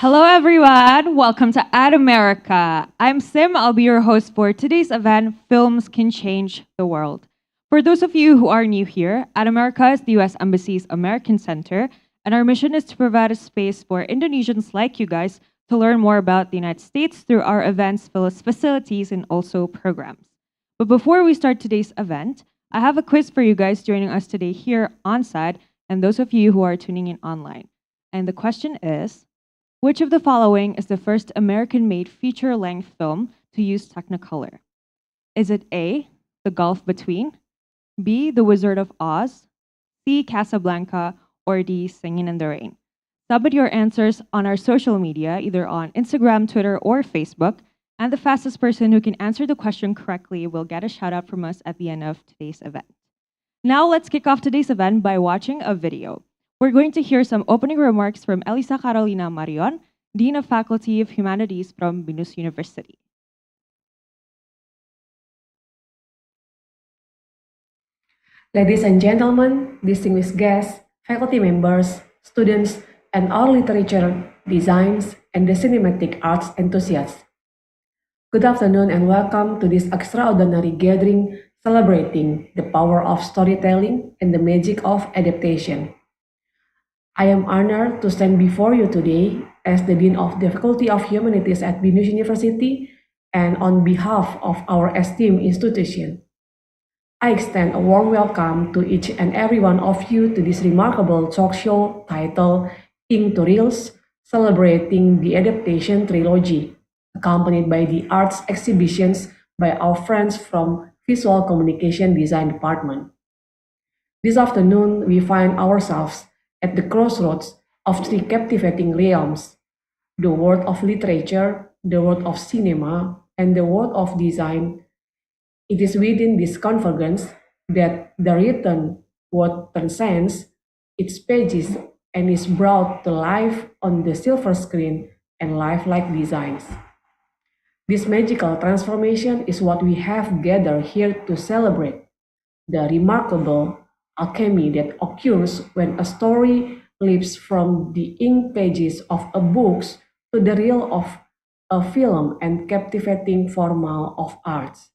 Hello, everyone. Welcome to Ad America. I'm Sim. I'll be your host for today's event, Films Can Change the World. For those of you who are new here, Ad America is the US Embassy's American Center, and our mission is to provide a space for Indonesians like you guys to learn more about the United States through our events, facilities, and also programs. But before we start today's event, I have a quiz for you guys joining us today here on site, and those of you who are tuning in online. And the question is, which of the following is the first American made feature length film to use Technicolor? Is it A, The Gulf Between, B, The Wizard of Oz, C, Casablanca, or D, Singing in the Rain? Submit your answers on our social media, either on Instagram, Twitter, or Facebook, and the fastest person who can answer the question correctly will get a shout out from us at the end of today's event. Now let's kick off today's event by watching a video. We're going to hear some opening remarks from Elisa Carolina Marion, Dean of Faculty of Humanities from Binus University. Ladies and gentlemen, distinguished guests, faculty members, students, and all literature, designs, and the cinematic arts enthusiasts. Good afternoon and welcome to this extraordinary gathering celebrating the power of storytelling and the magic of adaptation. I am honored to stand before you today as the Dean of the Faculty of Humanities at Binus University and on behalf of our esteemed institution. I extend a warm welcome to each and every one of you to this remarkable talk show titled Into Reels, celebrating the adaptation trilogy, accompanied by the arts exhibitions by our friends from Visual Communication Design Department. This afternoon, we find ourselves at the crossroads of three captivating realms: the world of literature, the world of cinema, and the world of design. It is within this convergence that the written word transcends its pages and is brought to life on the silver screen and lifelike designs. This magical transformation is what we have gathered here to celebrate the remarkable alchemy that occurs when a story leaps from the ink pages of a book to the reel of a film and captivating formal of arts.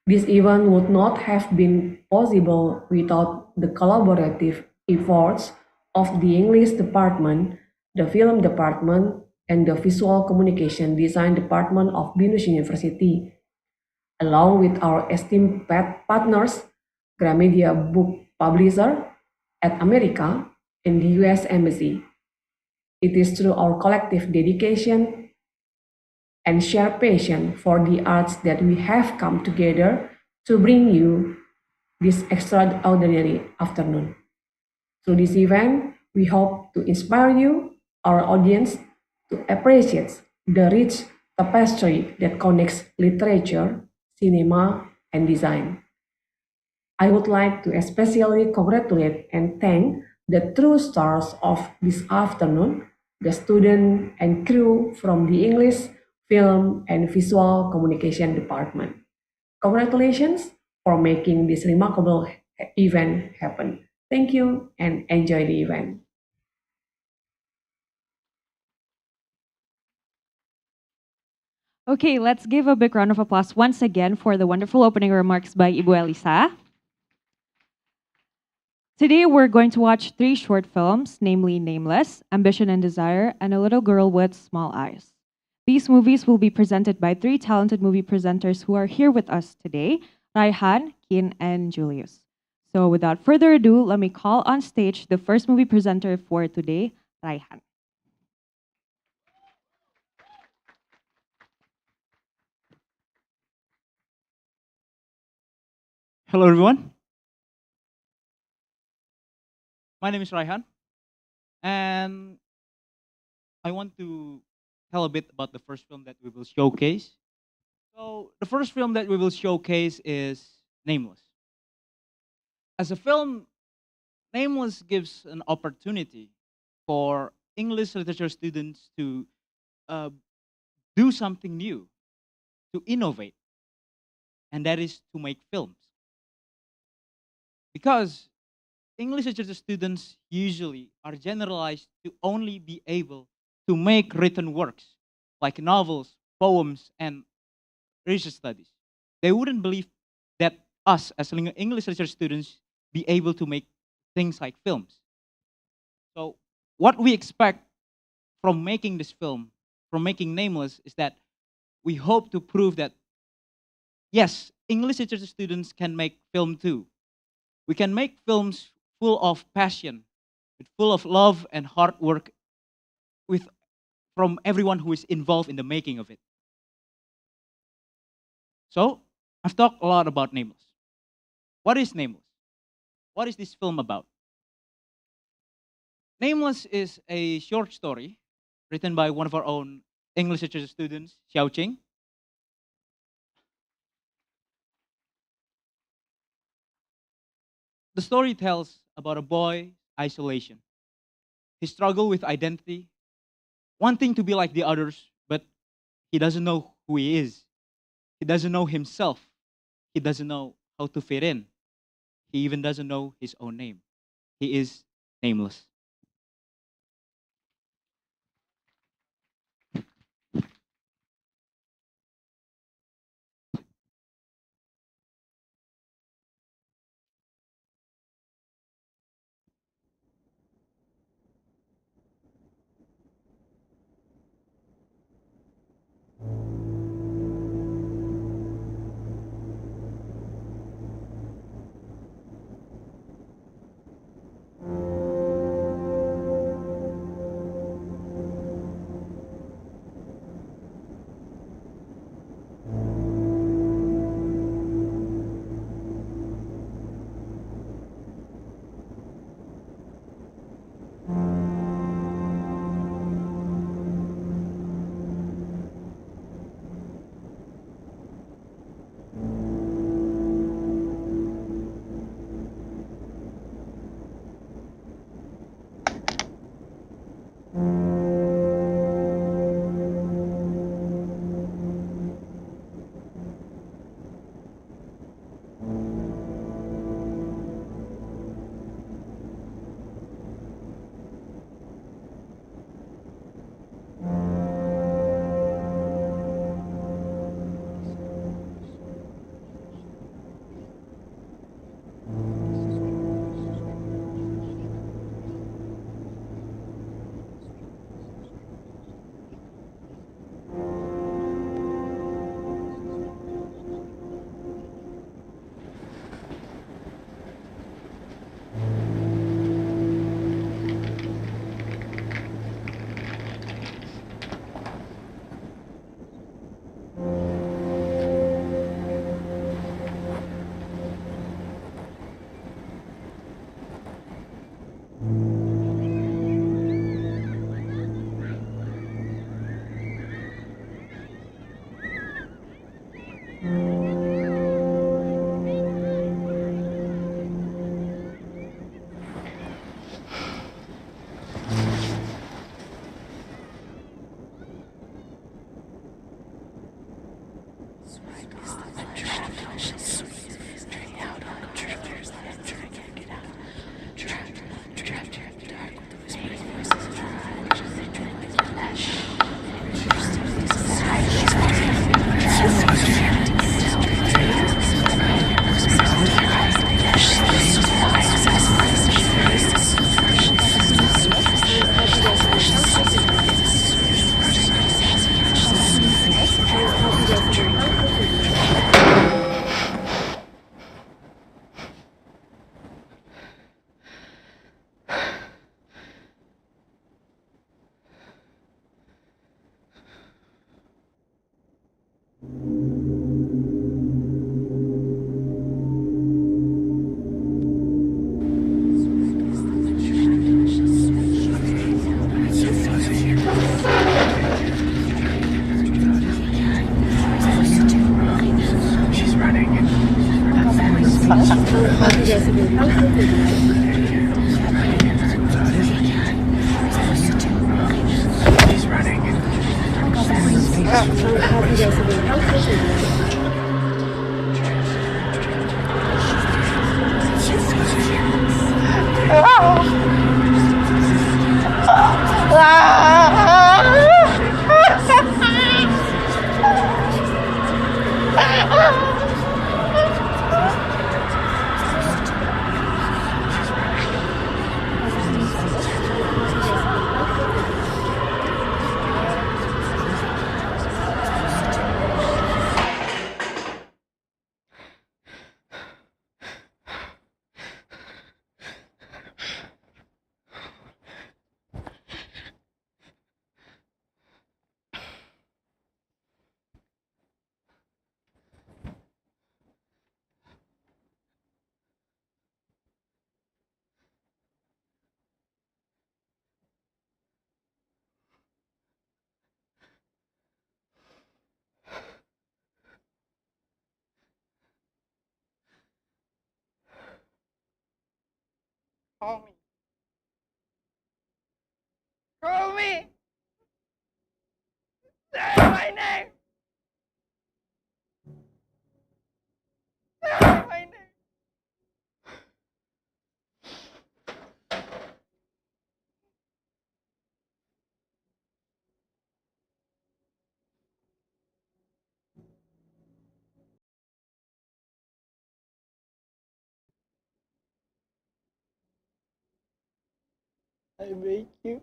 This event would not have been possible without the collaborative efforts of the English department, the film department, and the visual communication design department of Binus University, along with our esteemed partners, Gramedia Book Publisher at America and the US Embassy. It is through our collective dedication and share passion for the arts that we have come together to bring you this extraordinary afternoon. Through this event, we hope to inspire you, our audience, to appreciate the rich tapestry that connects literature, cinema, and design. I would like to especially congratulate and thank the true stars of this afternoon, the student and crew from the English, Film, and Visual Communication Department. Congratulations for making this remarkable event happen. Thank you and enjoy the event. Okay, let's give a big round of applause once again for the wonderful opening remarks by Ibu Elisa. Today, we're going to watch three short films, namely Nameless, Ambition and Desire, and A Little Girl with Small Eyes. These movies will be presented by three talented movie presenters who are here with us today, Raihan, Kin, and Julius. So without further ado, let me call on stage the first movie presenter for today, Raihan. Hello, everyone. My name is Raihan, and I want to tell a bit about the first film that we will showcase. So, the first film that we will showcase is Nameless. As a film, Nameless gives an opportunity for English literature students to uh, do something new, to innovate, and that is to make films. Because English literature students usually are generalized to only be able to make written works like novels, poems, and research studies. They wouldn't believe that us as English literature students be able to make things like films. So what we expect from making this film, from making Nameless, is that we hope to prove that yes, English literature students can make film too. We can make films full of passion, full of love and hard work with from everyone who is involved in the making of it. So I've talked a lot about Nameless. What is Nameless? What is this film about? Nameless is a short story written by one of our own English literature students, Xiao Qing. The story tells about a boy's isolation, his struggle with identity, wanting to be like the others, but he doesn't know who he is. He doesn't know himself. He doesn't know how to fit in. He even doesn't know his own name. He is nameless. Call me. Call me. Say my name. Say my name. I make you.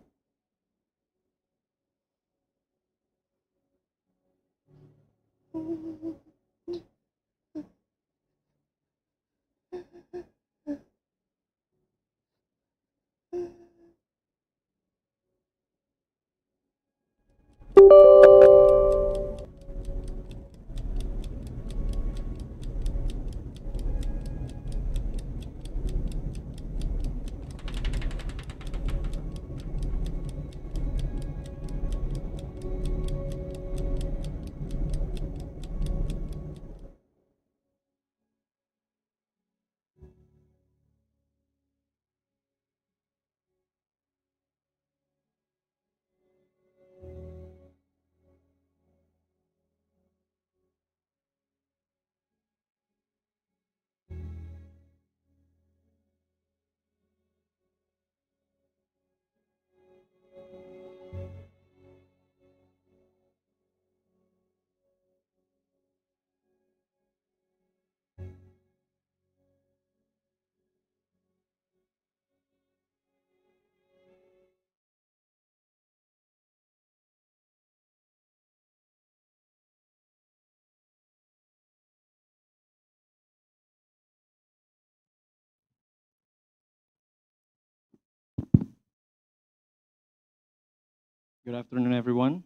Good afternoon, everyone.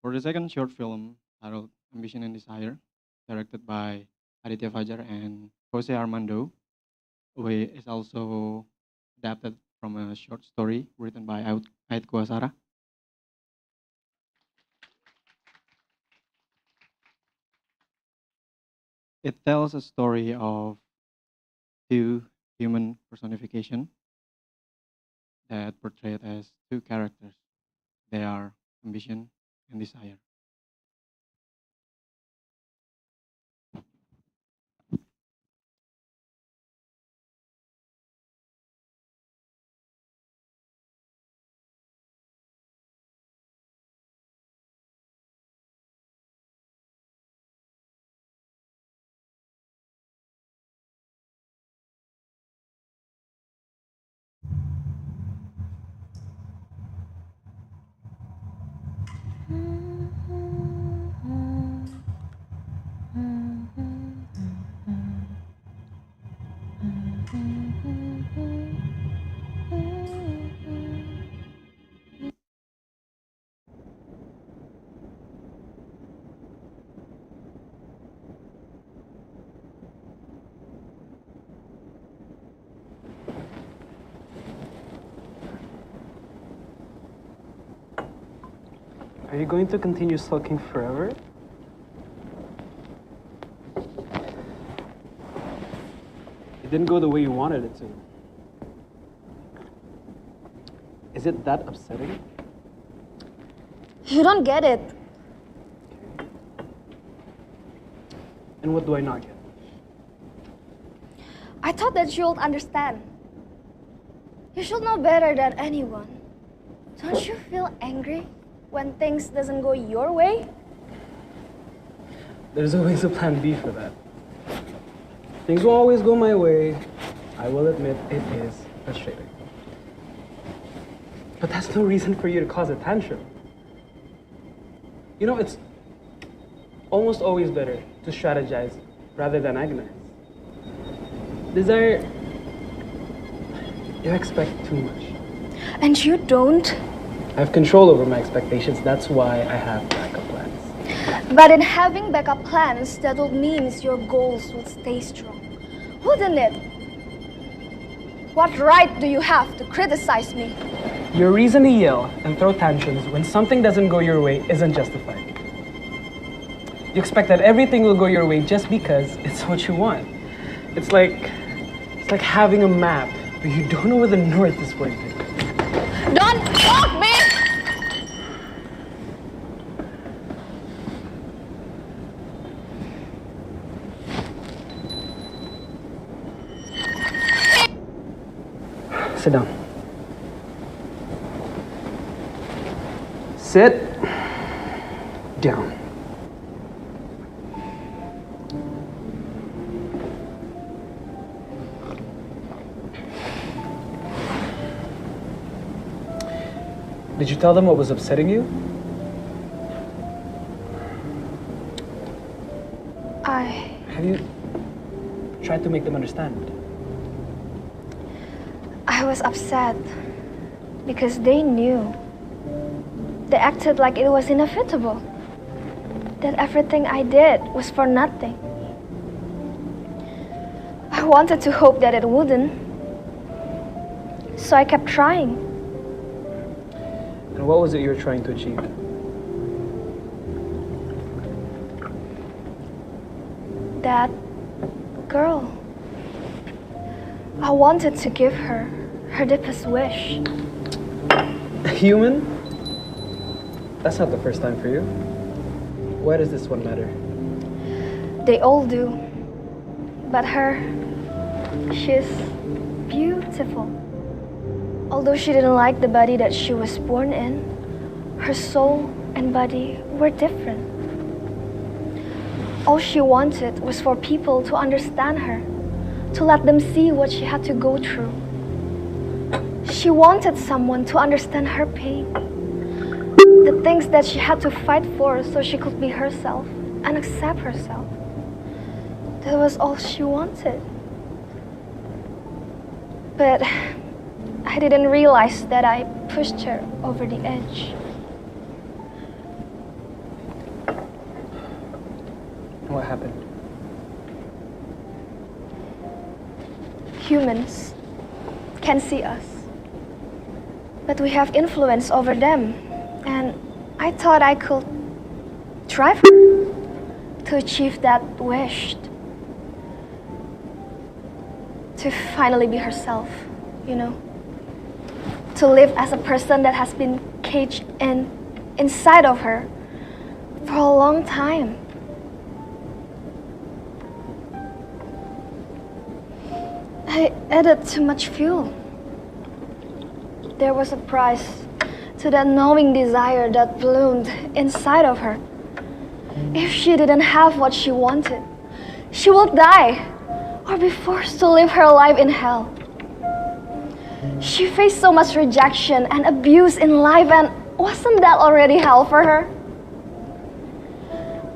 For the second short film titled Ambition and Desire, directed by Aditya Fajar and Jose Armando, which is also adapted from a short story written by Ait Kuasara. It tells a story of two human personification that portrayed as two characters. They are ambition and desire. Are you going to continue sulking forever? It didn't go the way you wanted it to. Is it that upsetting? You don't get it. Okay. And what do I not get? I thought that you would understand. You should know better than anyone. Don't you feel angry when things doesn't go your way? There's always a plan B for that. Things won't always go my way. I will admit it is frustrating. But that's no reason for you to cause a tantrum. You know, it's almost always better to strategize rather than agonize. Desire, you expect too much. And you don't? I have control over my expectations. That's why I have backup plans. But in having backup plans, that would mean your goals would stay strong. Wouldn't it? What right do you have to criticize me? Your reason to yell and throw tantrums when something doesn't go your way isn't justified. You expect that everything will go your way just because it's what you want. It's like having a map, but you don't know where the north is pointing. Don't poke me! Sit down. Sit down. Did you tell them what was upsetting you? Have you tried to make them understand? I was upset because they knew. They acted like it was inevitable. That everything I did was for nothing. I wanted to hope that it wouldn't. So I kept trying. And what was it you were trying to achieve? That girl. I wanted to give her her deepest wish. A human? That's not the first time for you. Why does this one matter? They all do. But her, she's beautiful. Although she didn't like the body that she was born in, her soul and body were different. All she wanted was for people to understand her, to let them see what she had to go through. She wanted someone to understand her pain, the things that she had to fight for so she could be herself and accept herself. That was all she wanted. But I didn't realize that I pushed her over the edge. What happened? Humans can see us, but we have influence over them. And I thought I could drive her to achieve that wish. To finally be herself, you know. To live as a person that has been caged inside of her for a long time. I added too much fuel. There was a price to that knowing desire that bloomed inside of her. If she didn't have what she wanted, she would die or be forced to live her life in hell. She faced so much rejection and abuse in life, and wasn't that already hell for her?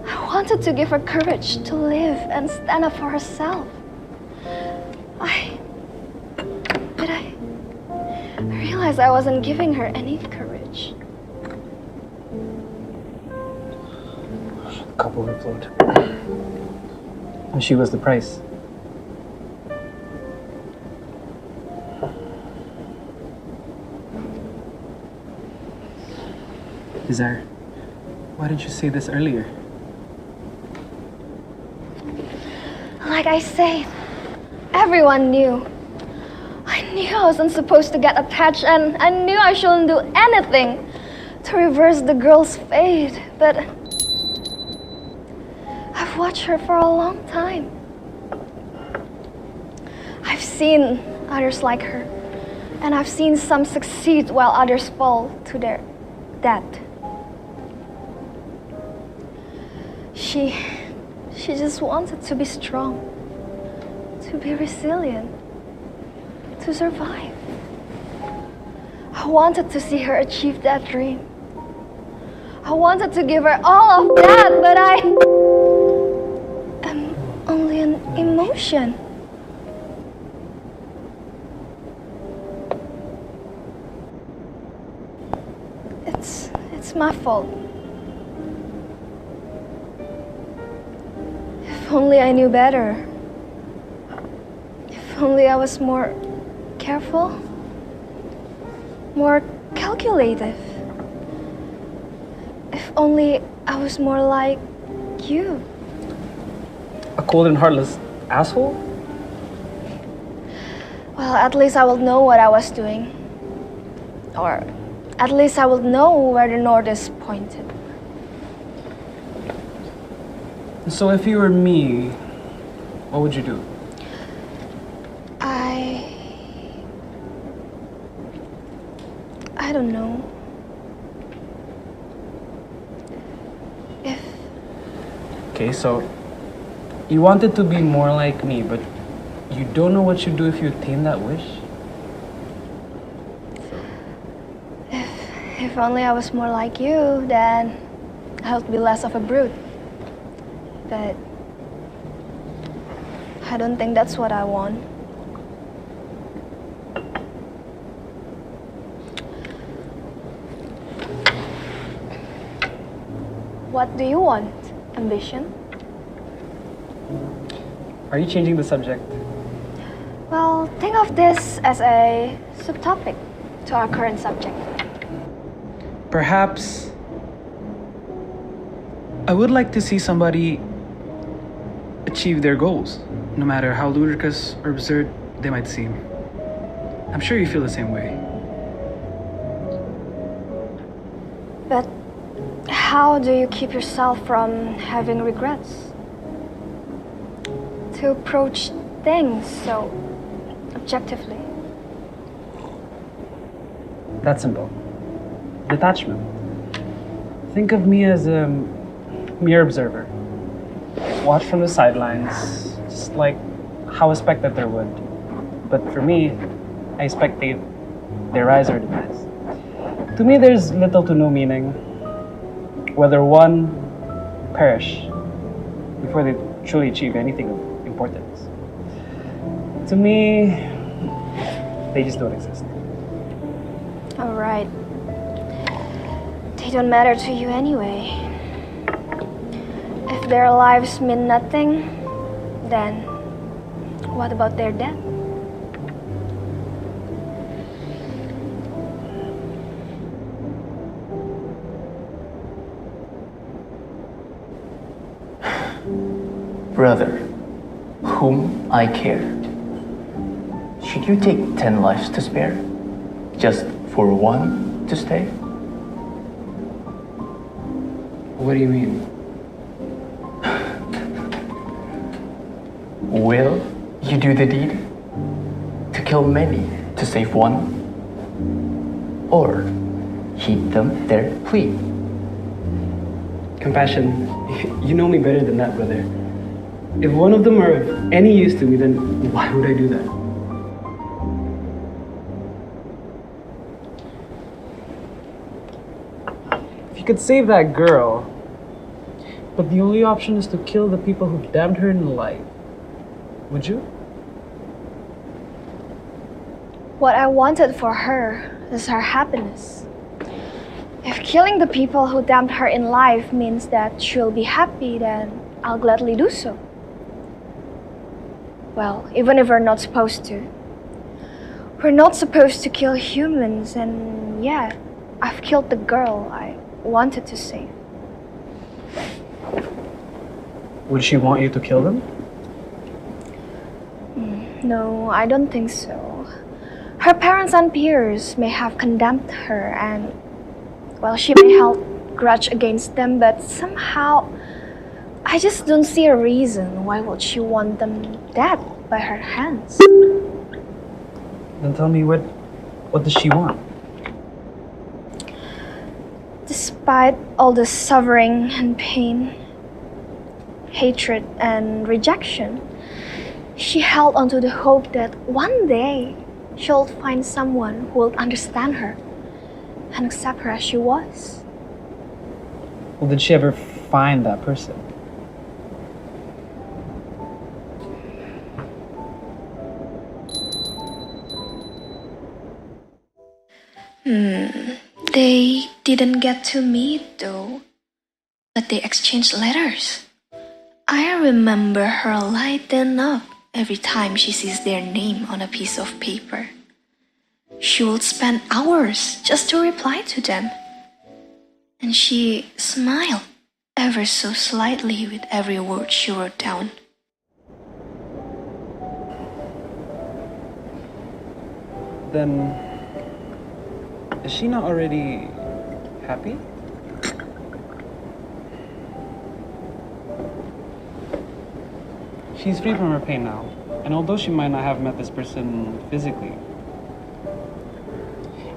I wanted to give her courage to live and stand up for herself. But I realized I wasn't giving her any courage. A cup overflowed. And she was the price. Desire, why didn't you say this earlier? Like I said, everyone knew. I knew I wasn't supposed to get attached, and I knew I shouldn't do anything to reverse the girl's fate. But I've watched her for a long time. I've seen others like her, and I've seen some succeed while others fall to their death. She just wanted to be strong, to be resilient, to survive. I wanted to see her achieve that dream. I wanted to give her all of that, but I am only an emotion. It's my fault. If only I knew better. If only I was more careful, more calculative. If only I was more like you. A cold and heartless asshole? Well, at least I will know what I was doing. Or at least I will know where the north is pointed. So if you were me, what would you do? I don't know. If Okay, so you wanted to be more like me, but you don't know what you'd do if you attain that wish? if only I was more like you, then I would be less of a brute. But I don't think that's what I want. What do you want? Ambition? Are you changing the subject? Well, think of this as a subtopic to our current subject. Perhaps I would like to see somebody achieve their goals, no matter how ludicrous or absurd they might seem. I'm sure you feel the same way. But how do you keep yourself from having regrets? To approach things so objectively. That's simple. Detachment. Think of me as a mere observer. Watch from the sidelines, just like how a spectator would. But for me, I spectate their rise or demise. To me, there's little to no meaning whether one perish before they truly achieve anything of importance. To me, they just don't exist. All right. They don't matter to you anyway. If their lives mean nothing, then what about their death? Brother, whom I care, should you take 10 lives to spare, just for one to stay? What do you mean? Will you do the deed to kill many to save one? Or heed them their plea? Compassion, you know me better than that, brother. If one of them are of any use to me, then why would I do that? If you could save that girl, but the only option is to kill the people who damned her in life, would you? What I wanted for her is her happiness. If killing the people who damned her in life means that she'll be happy, then I'll gladly do so. Well, even if we're not supposed to. We're not supposed to kill humans, and yeah, I've killed the girl I wanted to save. Would she want you to kill them? No, I don't think so. Her parents and peers may have condemned her, and well, she may hold grudge against them, but somehow I just don't see a reason why would she want them dead by her hands. Then tell me, what does she want? Despite all the suffering and pain, hatred and rejection, she held onto the hope that one day she'll find someone who will understand her and accept her as she was. Well, did she ever find that person? They didn't get to meet though, but they exchanged letters. I remember her lighten up every time she sees their name on a piece of paper. She would spend hours just to reply to them. And she smiled ever so slightly with every word she wrote down. then is she not already happy? She's free from her pain now, and although she might not have met this person physically,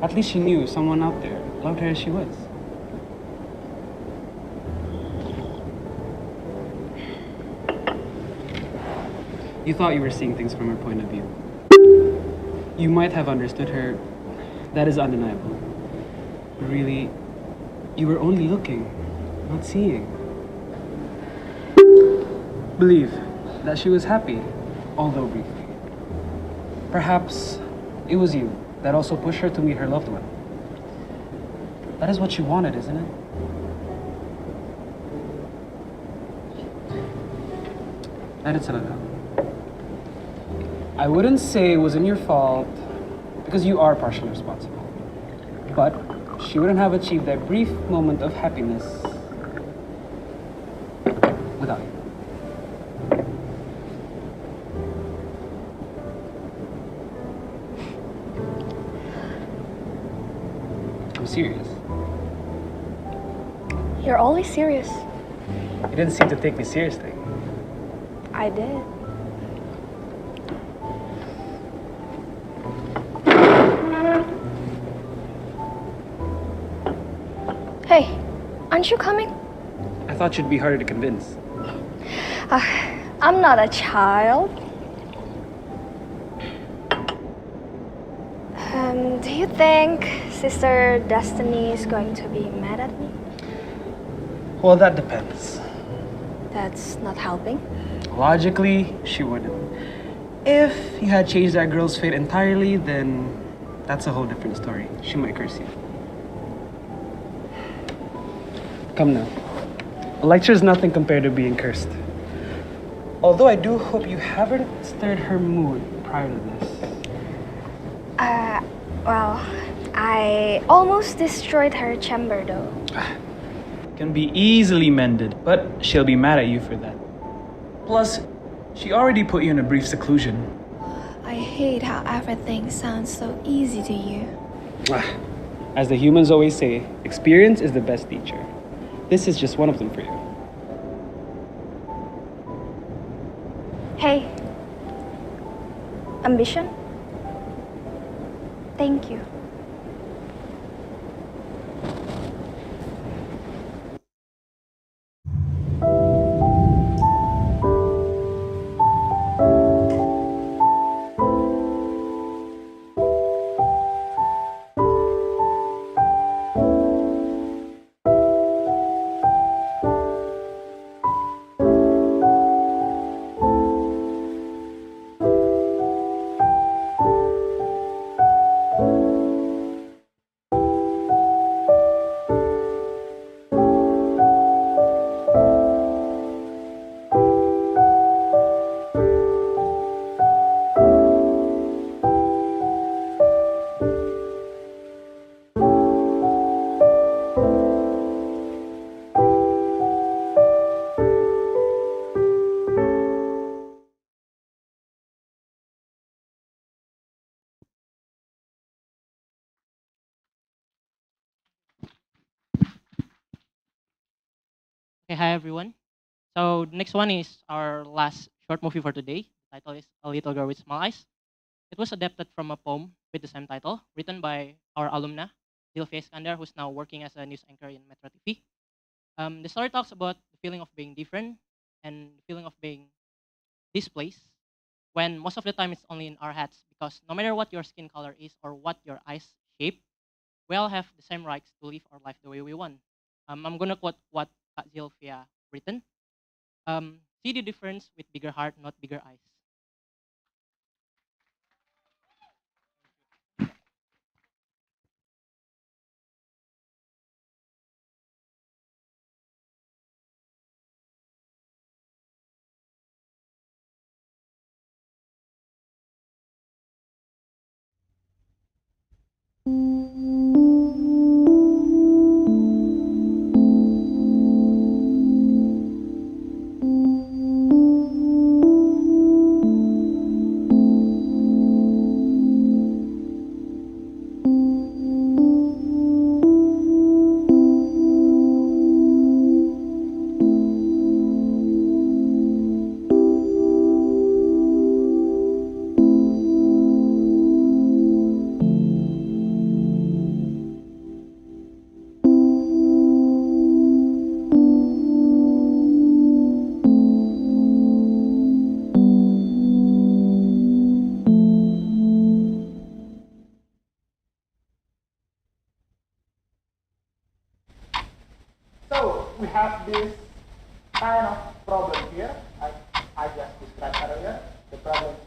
at least she knew someone out there loved her as she was. You thought you were seeing things from her point of view. You might have understood her. That is undeniable. But really, you were only looking, not seeing. Believe that she was happy, although briefly. Perhaps it was you that also pushed her to meet her loved one. That is what she wanted, isn't it? That is talaga. I wouldn't say it wasn't your fault, because you are partially responsible. But she wouldn't have achieved that brief moment of happiness without you. I'm serious. You're always serious. You didn't seem to take me seriously. I did. Hey, aren't you coming? I thought you'd be harder to convince. I'm not a child. Do you think Sister Destiny is going to be mad at me? Well, that depends. That's not helping. Logically, she wouldn't. If you had changed that girl's fate entirely, then that's a whole different story. She might curse you. Come now. A lecture is nothing compared to being cursed. Although I do hope you haven't stirred her mood prior to this. Well, I almost destroyed her chamber though. Can be easily mended, but she'll be mad at you for that. Plus, she already put you in a brief seclusion. I hate how everything sounds so easy to you. As the humans always say, experience is the best teacher. This is just one of them for you. Hey, ambition? Thank you. Okay, hi everyone. So the next one is our last short movie for today. The title is A Little Girl with Small Eyes. It was adapted from a poem with the same title, written by our alumna, Dilfia Iskandar, who's now working as a news anchor in Metro TV. The story talks about the feeling of being different and the feeling of being displaced when most of the time it's only in our heads because no matter what your skin color is or what your eyes shape, we all have the same rights to live our life the way we want. I'm gonna quote what Kak Zilvia written. See the difference with bigger heart, not bigger eyes.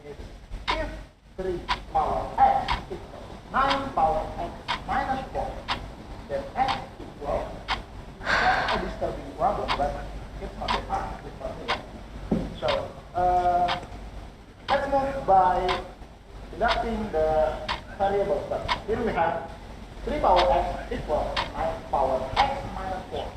is if 3 power x equals 9 power x minus 4, then x equals, that's a disturbing problem, but it's not that hard. So, let's move by deducting the variable first. Here we have 3 power x equals 9 power x minus 4.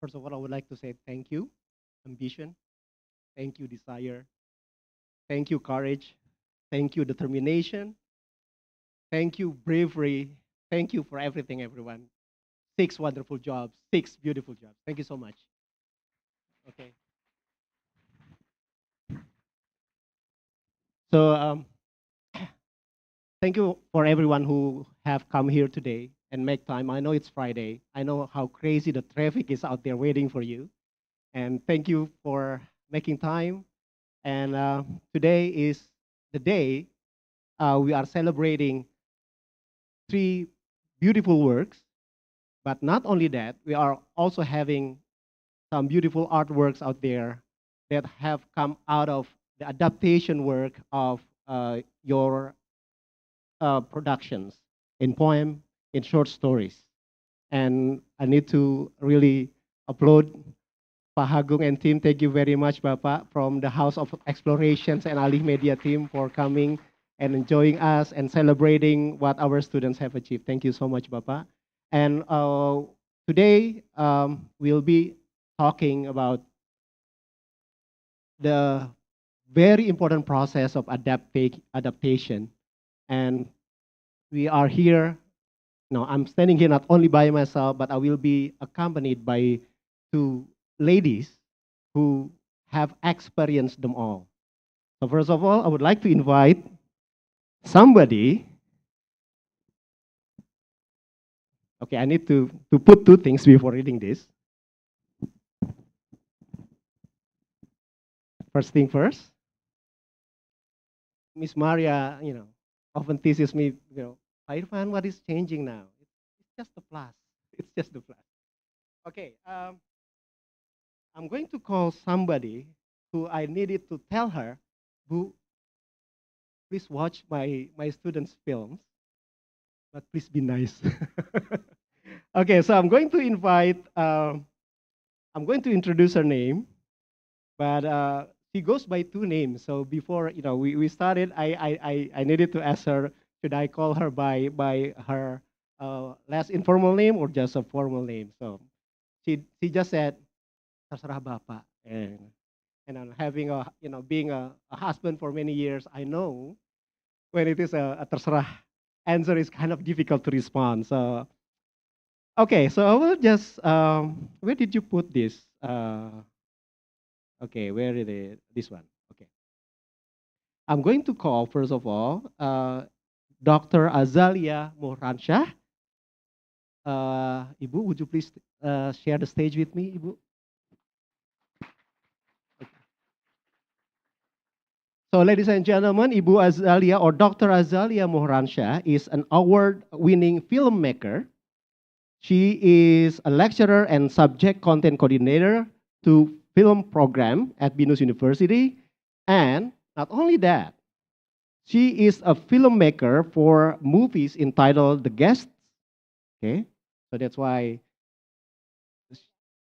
First of all, I would like to say thank you, ambition. Thank you, desire. Thank you, courage. Thank you, determination. Thank you, bravery. Thank you for everything, everyone. 6 wonderful jobs, 6 beautiful jobs. Thank you so much. Okay. So thank you for everyone who have come here today and make time. I know it's Friday. I know how crazy the traffic is out there waiting for you. And thank you for making time. And today is the day we are celebrating 3 beautiful works. But not only that, we are also having some beautiful artworks out there that have come out of the adaptation work of your productions in poem, in short stories. And I need to really applaud Pak Hagung and team. Thank you very much, Bapak, from the House of Explorations and Alih Media team for coming and enjoying us and celebrating what our students have achieved. Thank you so much, Bapak. And today we'll be talking about the very important process of adaptation. And we are here. No, I'm standing here not only by myself, but I will be accompanied by 2 ladies who have experienced them all. So first of all, I would like to invite somebody. Okay, I need to put 2 things before reading this. First thing first, Miss Maria, often teases me, Pak Irfan, what is changing now? It's just the plus. It's just the plus. Okay, I'm going to call somebody who I needed to tell her, Bu, please watch my students' films, but please be nice. Okay, so I'm going to invite, I'm going to introduce her name, but she goes by 2 names. So before we started, I needed to ask her, should I call her by her less informal name or just a formal name? So she just said, terserah Bapak. And I'm having being a husband for many years, I know when it is a terserah answer is kind of difficult to respond. So okay, so I will just where did you put this? Okay, where is it? This one. Okay. I'm going to call, first of all, Dr. Azalia Mohransyah. Ibu, would you please share the stage with me, Ibu? So, ladies and gentlemen, Ibu Azalia or Dr. Azalia Mohransyah is an award-winning filmmaker. She is a lecturer and subject content coordinator to film program at Bina University. And not only that, she is a filmmaker for movies entitled The Guest. Okay, so that's why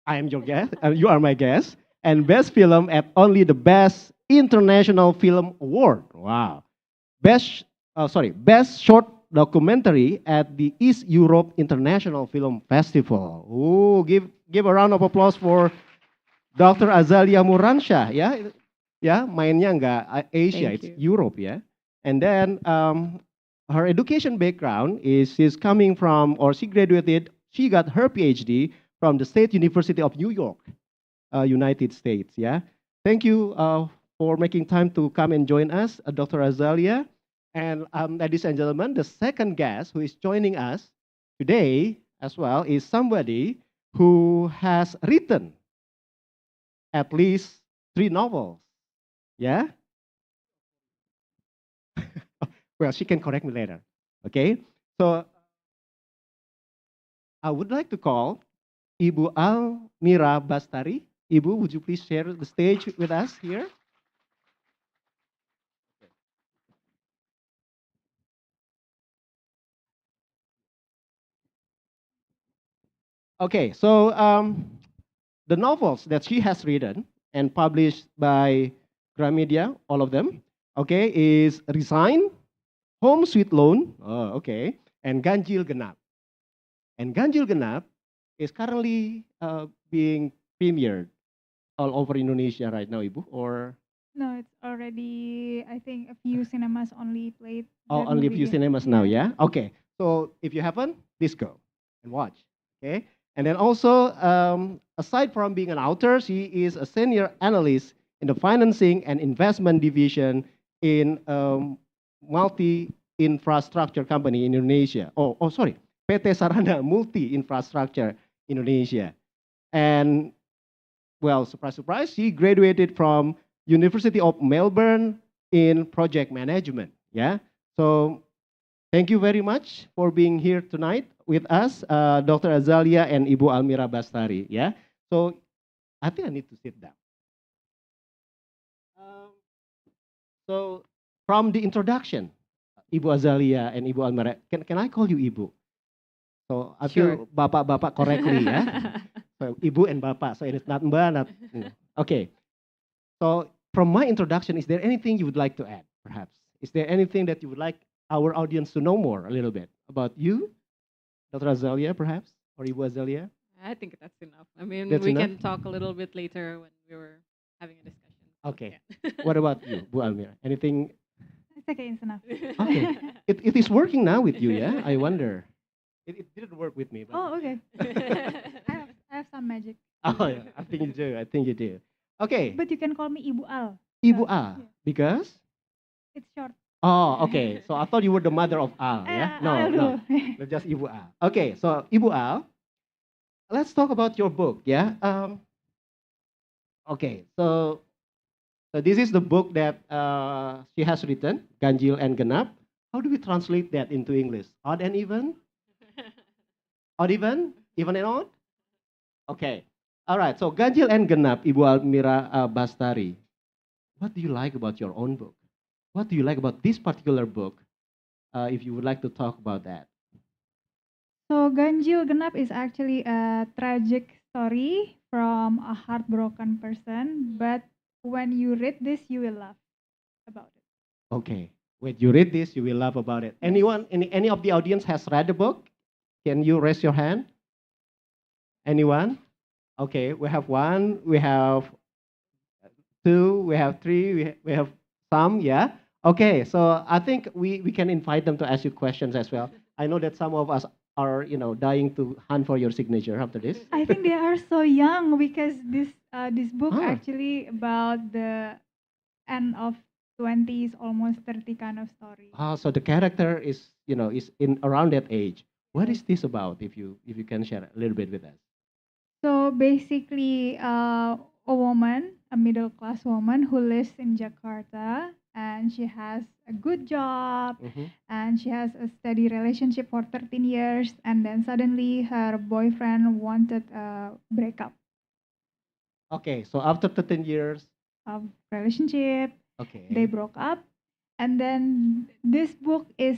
I am your guest, you are my guest. And best film at only the Best International Film Award. Wow. Best short documentary at the East Europe International Film Festival. Oh, give a round of applause for Dr. Azalia Mohransyah. Ya, mainnya nggak Asia, it's Europe ya. And then her education background is she's coming from, or she graduated, she got her PhD from the State University of New York, United States. Yeah, thank you for making time to come and join us, Dr. Azalia. And ladies and gentlemen, the second guest who is joining us today as well is somebody who has written at least 3 novels. Yeah? Well, she can correct me later. Okay? So I would like to call Ibu Almira Bastari. Ibu, would you please share the stage with us here? Okay, so the novels that she has written and published by Gramedia, all of them, okay, is Resign, Home Sweet Loan, okay, and Ganjil Genap. And Ganjil Genap is currently being premiered all over Indonesia right now, Ibu? Or No, it's already, I think, a few cinemas only played that only a movie few here. cinemas now, yeah? Okay. So if you haven't, please go and watch. Okay. And then also, aside from being an author, she is a senior analyst in the financing and investment division in multi-infrastructure company in Indonesia. Sorry, PT Sarana Multi Infrastructure Indonesia. And well, surprise, surprise, she graduated from University of Melbourne in project management. Yeah. So thank you very much for being here tonight with us, Dr. Azalia and Ibu Almira Bastari. Yeah. So I think I need to sit down. So from the introduction, Ibu Azalia and Ibu Almira, can I call you Ibu? So I feel bapak-bapak correctly, yeah. So Ibu and Bapak. So it's not Mbak, not. Okay. So from my introduction, is there anything you would like to add, perhaps? Is there anything that you would like our audience to know more a little bit about you, Dr. Azalia, perhaps, or Ibu Azalia? I think that's enough. I mean, That's we enough? can talk a little bit later when we were having a discussion. Okay. Yeah. What about you, Bu Almira? Anything? It's okay, it's enough. Okay. It is working now with you, yeah? I wonder. It didn't work with me. But Oh, okay. I have some magic. oh, yeah. I think you do. I think you do. Okay. But you can call me Ibu Al. Ibu A, because? It's short. Oh, okay. So I thought you were the mother of Al, yeah? No, Al no. dulu. That's just Ibu Al. Okay, so Ibu Al, let's talk about your book, yeah? Okay, so this is the book that she has written, Ganjil and Genap. How do we translate that into English? Odd and even? Odd even? Even and odd? Okay. All right, so Ganjil and Genap, Ibu Almira Bastari. What do you like about your own book? What do you like about this particular book? If you would like to talk about that. So Ganjil Genap is actually a tragic story from a heartbroken person, but when you read this, you will laugh about it. Okay. When you read this, you will laugh about it. Anyone, any of the audience has read the book? Can you raise your hand? Anyone? Okay, we have one, we have two, we have three, we have some, yeah? Okay, so I think we can invite them to ask you questions as well. I know that some of us are, dying to hunt for your signature after this. I think they are so young because this book Ah. actually about the end of 20s, almost 30 kind of story. So the character is, is in around that age. What is this about, if you can share a little bit with us? So basically, a woman, a middle class woman who lives in Jakarta, and she has a good job, and she has a steady relationship for 13 years, and then suddenly her boyfriend wanted a breakup Okay, so after 13 years, of relationship. okay. They broke up, and then this book is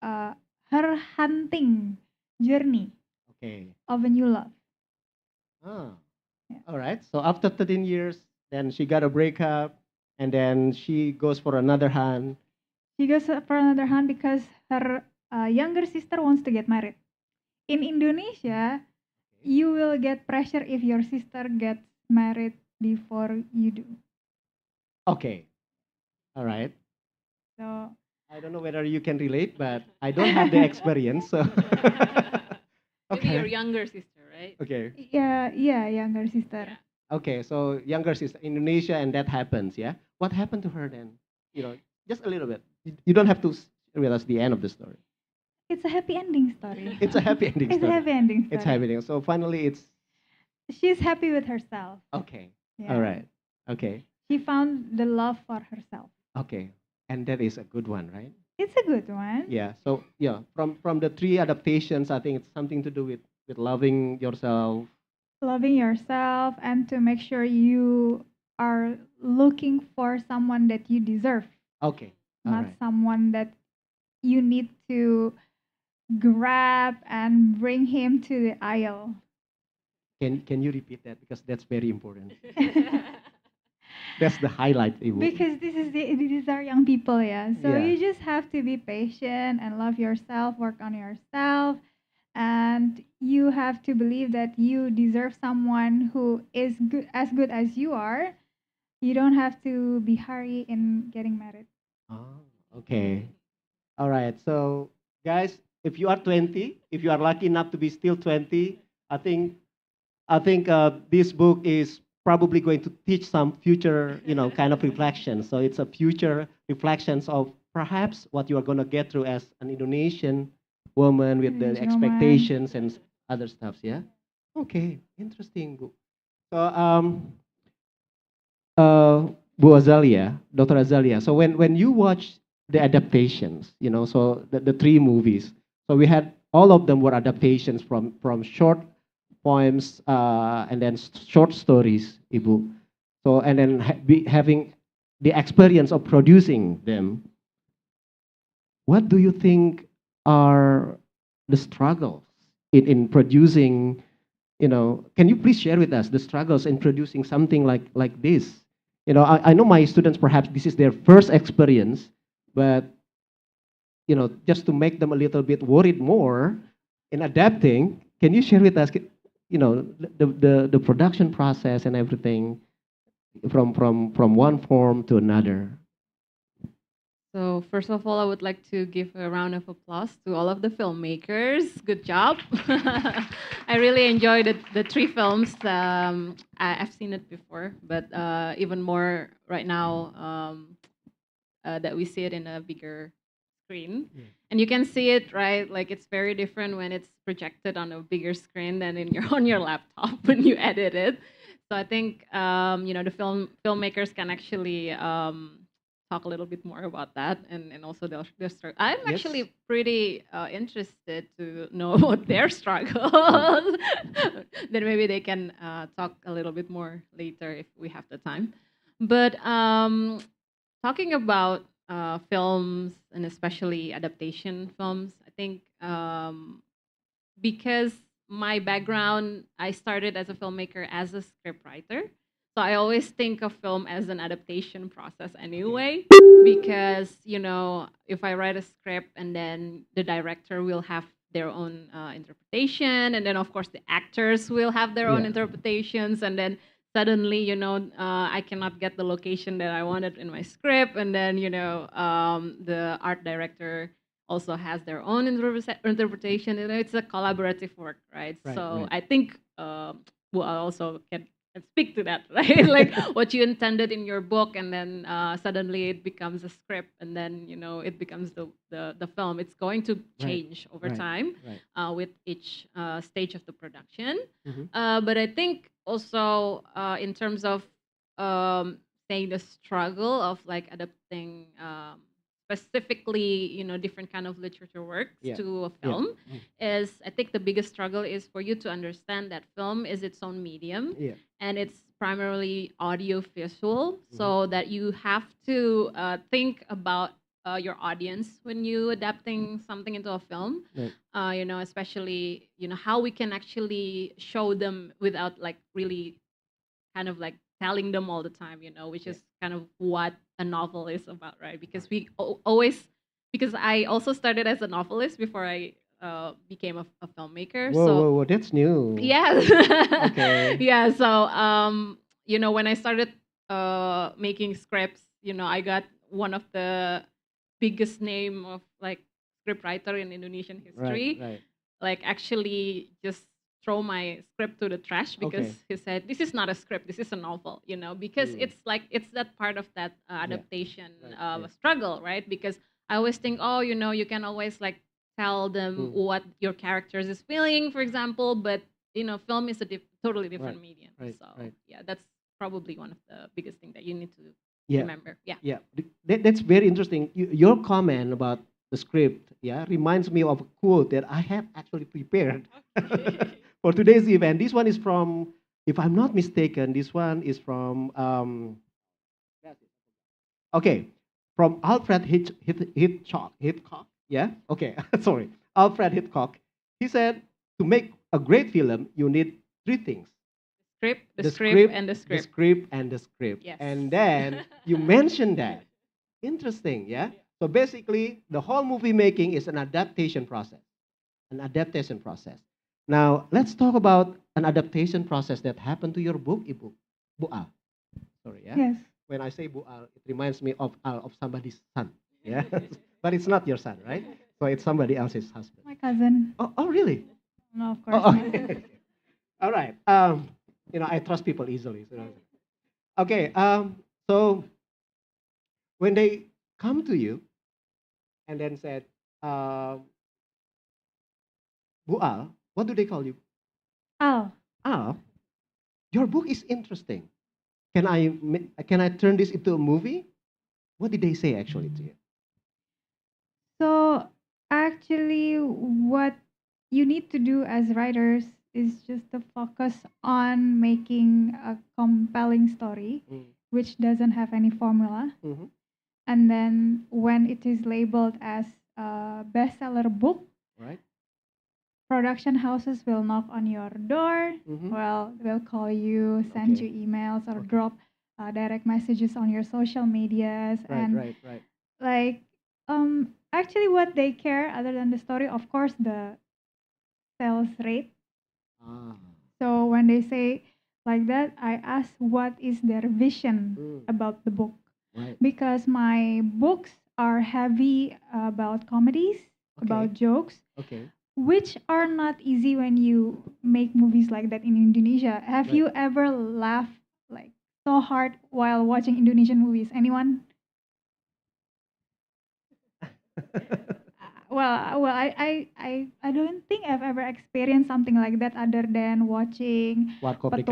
her hunting journey Okay. of a new love. Ah. Yeah. All right. So after 13 years, then she got a breakup, and then she goes for another hand. She goes for another hand because her younger sister wants to get married. In Indonesia, you will get pressure if your sister gets married before you do. Okay. All right. So I don't know whether you can relate, but I don't have the experience. So. Maybe your Okay. younger sister, right? Okay. yeah, younger sister. Okay. So younger sister, Indonesia, and that happens. Yeah. What happened to her then? Just a little bit. You don't have to realize the end of the story. It's a happy ending story. It's a happy ending It's a story. happy ending story. It's happy ending. So finally, it's She's happy with herself. okay. Yeah. All right. Okay. She found the love for herself. Okay. And that is a good one, right? It's a good one. Yeah. So yeah, from the three adaptations, I think it's something to do with loving yourself. Loving yourself and to make sure you are looking for someone that you deserve, Okay. All not right. someone that you need to grab and bring him to the aisle. Can you repeat that, because that's very important. That's the highlight. Ibu. Because these are young people, yeah. So Yeah. you just have to be patient and love yourself, work on yourself, and you have to believe that you deserve someone who is good as you are. You don't have to be hurry in getting married. Oh, okay. All right. So, guys, if you are 20, if you are lucky enough to be still 20, I think this book is probably going to teach some future, kind of reflections. So it's a future reflections of perhaps what you are going to get through as an Indonesian woman with the Indonesian woman. expectations and other stuffs. Yeah. Okay. Interesting book. So, uh, Bu Azalia, Dr. Azalia. So when you watch the adaptations, so the three movies, so we had all of them were adaptations from short poems and then short stories, Ibu. So and then having the experience of producing them, what do you think are the struggles in producing, can you please share with us the struggles in producing something like this? I know my students, perhaps this is their first experience, but just to make them a little bit worried more in adapting, can you share with us, the production process and everything from one form to another? So first of all, I would like to give a round of applause to all of the filmmakers. Good job. I really enjoyed the three films. I've seen it before, but even more right now that we see it in a bigger screen. And you can see it, right? Like it's very different when it's projected on a bigger screen than in your on your laptop when you edit it. So I think the filmmakers can actually talk a little bit more about that and also their struggle. I'm Yes. actually pretty interested to know about their struggles. Then maybe they can talk a little bit more later if we have the time. But talking about films and especially adaptation films, I think because my background, I started as a filmmaker as a scriptwriter. So I always think of film as an adaptation process anyway, because if I write a script and then the director will have their own interpretation, and then of course the actors will have their own Yeah. interpretations, and then suddenly I cannot get the location that I wanted in my script, and then the art director also has their own interpretation. It's a collaborative work, right? Right, So right. I think well, I also can speak to that, right? Like what you intended in your book, and then suddenly it becomes a script, and then it becomes the film. It's going to change over right, time right. with each stage of the production. Mhm. But I think also in terms of saying the struggle of like adapting specifically different kind of literature works Yeah. to a Yeah. film is, I think the biggest struggle is for you to understand that film is its own medium, Yeah. and it's primarily audio visual, so that you have to think about your audience when you adapting something into a film. Right. Especially how we can actually show them without like really kind of like telling them all the time, which is kind of what a novel is about, right? Because we always, because I also started as a novelist before I became a filmmaker. Whoa, So whoa, whoa, that's new. yeah. Okay. Yeah. So, when I started making scripts, I got one of the biggest name of like scriptwriter in Indonesian history. Right. Like actually just throw my script to the trash because Okay. he said, this is not a script, this is a novel, because it's like, it's that part of that Yeah. adaptation Right, yeah. struggle, right? Because I always think, oh, you can always like tell them what your characters is feeling, for example, but film is a totally different Right, medium. right, So right. yeah, that's probably one of the biggest thing that you need to Yeah. remember. Yeah. Yeah, that's very interesting. Your comment about the script, yeah, reminds me of a quote that I have actually prepared for today's event. This one is from, if I'm not mistaken, this one is from, okay, from Alfred Hitchcock. Yeah, okay, sorry, Alfred Hitchcock. He said, to make a great film, you need three things: Script, the the script, and the the script. script, and the script. Yes. And then you mentioned that. Interesting, yeah? So basically, the whole movie making is an adaptation process. an adaptation process. Now, let's talk about an adaptation process that happened to your book, Ibu. Bu'al. Sorry, yeah? Yes. When I say Bu'al, it reminds me of of somebody's son. Yeah? But it's not your son, right? So it's somebody else's husband. My cousin. Oh, really? No, of course Oh, not. all right. I trust people easily. Okay. So when they come to you and then said, Bu'al, what do they call you? Al. Al, your book is interesting. Can I turn this into a movie? What did they say actually to you? So actually, what you need to do as writers is just to focus on making a compelling story, which doesn't have any formula. Mhm. And then when it is labeled as a bestseller book, Right. production houses will knock on your door. Mhm. Well, they'll call you, send Okay. you emails, or drop direct messages on your social medias. Right, And right. like, actually, what they care other than the story, of course, the sales rate. Ah. So when they say like that, I ask what is their vision about the book. Right. Because my books are heavy about comedies, about jokes, Okay. which are not easy when you make movies like that in Indonesia. Have Right. you ever laughed like so hard while watching Indonesian movies? Anyone? I don't think I've ever experienced something like that other than watching Warkop DKI?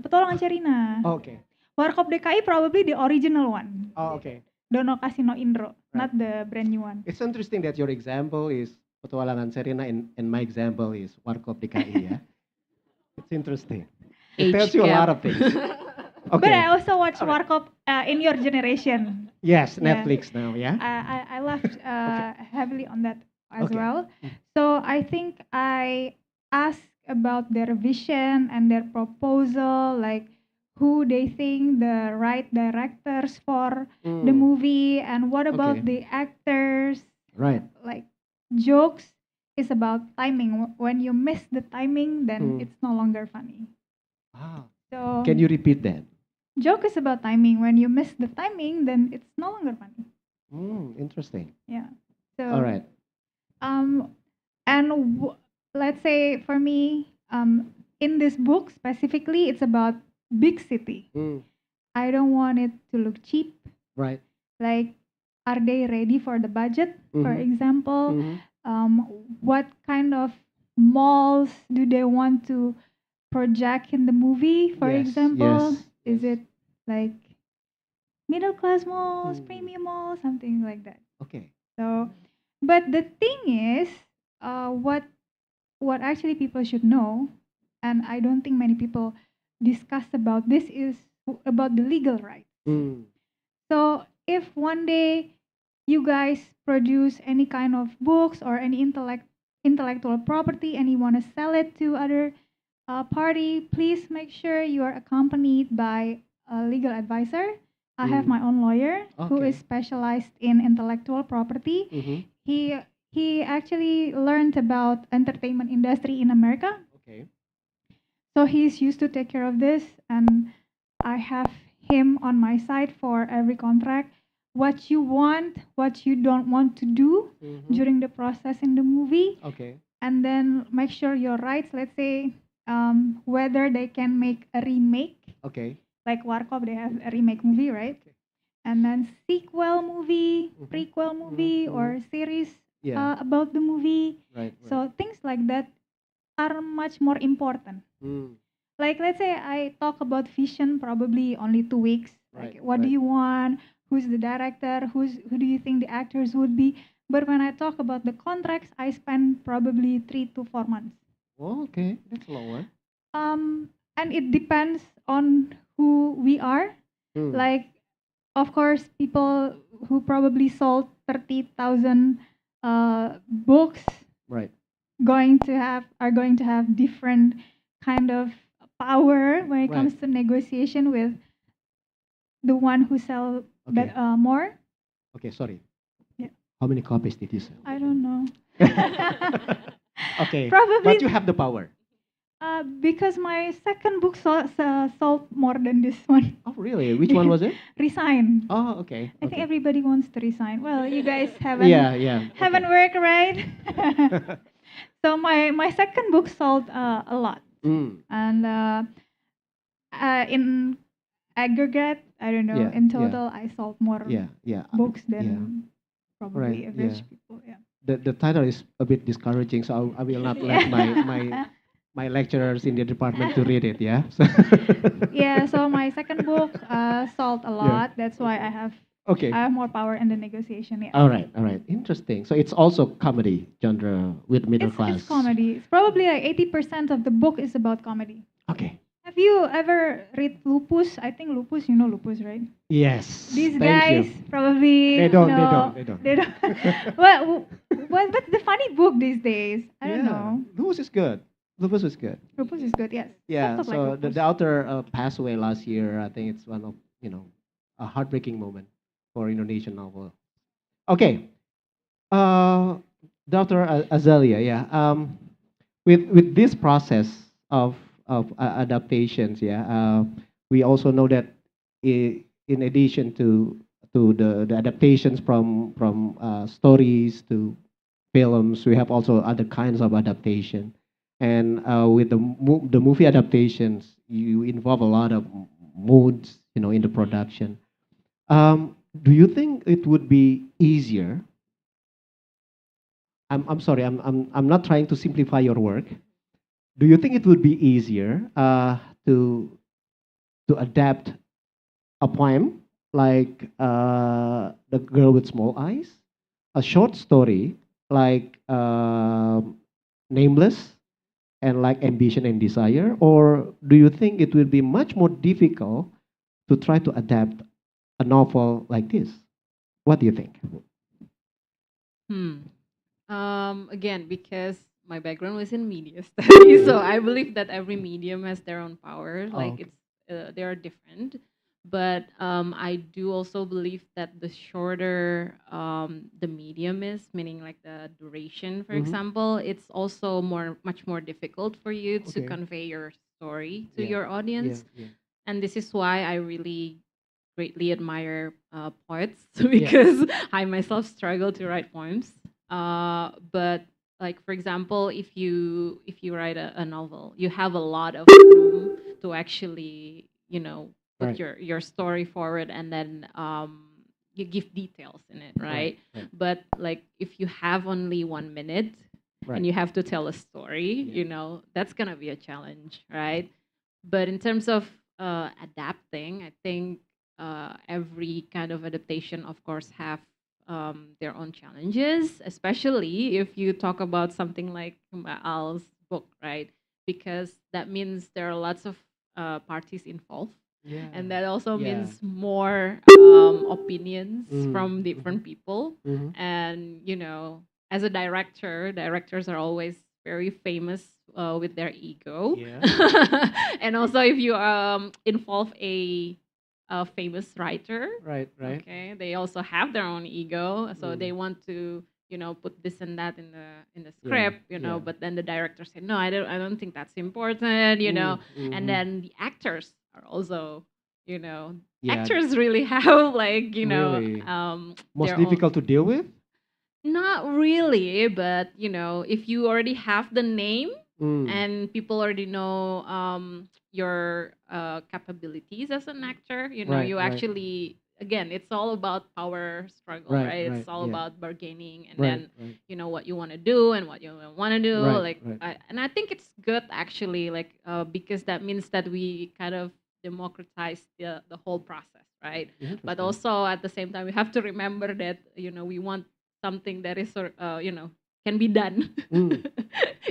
Petualangan Sherina. Oh, okay. Warkop DKI probably the original one. Oh, okay. Dono Kasino Indro, Right. not the brand new one. It's interesting that your example is Petualangan Serena and my example is Warkop DKI. Yeah. It's interesting. It tells you a lot of things. But Okay. I also watch Warkop in your generation. Yes, Yeah. Netflix now. Yeah. I laughed heavily on that as Okay. well. So I think I asked about their vision and their proposal, like who they think the right directors for the movie, and what about Okay. the actors. Right. Like jokes is about timing. When you miss the timing, then it's no longer funny. Ah. So Can you repeat that? joke is about timing. When you miss the timing, then it's no longer funny. Interesting. Yeah. So All right. And let's say for me, in this book specifically, it's about big city. I don't want it to look cheap. Right. Like, are they ready for the budget? For example, what kind of malls do they want to project in the movie? For Yes, example, yes, is it like middle class malls, premium malls, something like that? Okay. So, but the thing is, what actually people should know, and I don't think many people discuss about this, is about the legal rights. So if one day you guys produce any kind of books or any intellectual property and you want to sell it to other party, please make sure you are accompanied by a legal advisor. I have my own lawyer who Okay. is specialized in intellectual property. He actually learned about entertainment industry in America. Okay. So he's used to take care of this, and I have him on my side for every contract. What you want, what you don't want to do during the process in the movie, Okay. and then make sure your rights. Let's say whether they can make a remake, Okay. like Warkop, they have a remake movie, right? And then sequel movie, prequel movie, or series Yeah. about the movie. Right. So things like that are much more important. Like let's say I talk about vision probably only 2 weeks. Like Right, what do right. you want? Who's the director? Who do you think the actors would be? But when I talk about the contracts, I spend probably 3 to 4 months. Oh, okay. That's a long one. And it depends on who we are. Like, of course, people who probably sold 30,000 books Right. are going to have different kind of power when it Right. comes to negotiation with the one who sell Okay. more. Okay. Sorry. Yeah. How many copies did you sell? I don't know. Okay, Probably but you have the power. because my second book sold more than this one. Oh, really? Which one was it? Resign. Oh, okay. I think Okay. everybody wants to resign. Well, you guys haven't Yeah. haven't Okay. worked, right? So my second book sold a lot, Mm. and in aggregate, I don't know, Yeah. in Yeah. total, I sold more Yeah. books Yeah. than Right. probably Yeah. average people. Yeah. The title is a bit discouraging, so I will not let my lecturers in the department to read it. Yeah. So Yeah, so my second book sold a yeah. lot. That's why Okay. I have more power in the negotiation. Yes. All right. All right. Interesting. So it's also comedy genre with middle class. It's comedy. It's probably like 80% of the book is about comedy. Okay. Have you ever read Lupus? I think Lupus, you know Lupus, right? Yes. These Thank guys you. probably They don't. know. They don't. They don't. What's the funny book these days? I don't Yeah. know. Lupus is good. Lupus is good. Lupus is good, yes. Yeah. Stuff like So Lupus. the author passed away last year. I think it's one of a heartbreaking moment for Indonesian novel. Okay. Uh, Dr. Azalea, yeah. With this process of adaptations, yeah, we also know that in addition to the adaptations from stories to films, we have also other kinds of adaptation. And with the movie adaptations, you involve a lot of moods, in the production. Do you think it would be easier? I'm sorry, I'm not trying to simplify your work. Do you think it would be easier to adapt a poem like The Girl with Small Eyes, a short story like Nameless, and like Ambition and Desire, or do you think it will be much more difficult to try to adapt a novel like this? What do you think? Again, because my background was in media studies, so I believe that every medium has their own power. Oh, Like okay. they are different, but I do also believe that the shorter the medium is, meaning like the duration, for Mm-hmm. example, it's also much more difficult for you to Okay. convey your story to Yeah. your Yeah. audience, Yeah. and this is why I really greatly admire poets Yeah. because I myself struggle to write poems. But like for example, if you write a novel, you have a lot of room to actually put Right. your story forward, and then you give details in it, Right. right? Right. But like if you have only 1 minute Right. and you have to tell a story, Yeah. that's gonna be a challenge, right? But in terms of adapting, I think every kind of adaptation, of course, have their own challenges, especially if you talk about something like Maal's book, right? Because that means there are lots of parties involved. Yeah. And that also Yeah. means more opinions from different people. Mm-hmm. And, as a director, directors are always very famous with their ego. Yeah. And also, if you involve a famous writer, Right. Right. okay, they also have their own ego, so they Mm. want to put this and that in the Yeah. script, Yeah. but then the director said no, I don't think that's important. Mm. And Mhm. then the actors are also Yeah. actors really have like Really. Most their own. difficult to deal with? Not really, but if you already have the name Mm. and people already know your capabilities as an actor, Right. you Right. actually, again, it's all about power struggle, Right. right? Right. It's all Yeah. about bargaining, and Right. then Right. what you want to do and what you don't want to do. Right. Like, Right. and I think it's good actually, like because that means that we kind of democratize the whole process, right? But Interesting. also at the same time, we have to remember that we want something that is can be done Mm.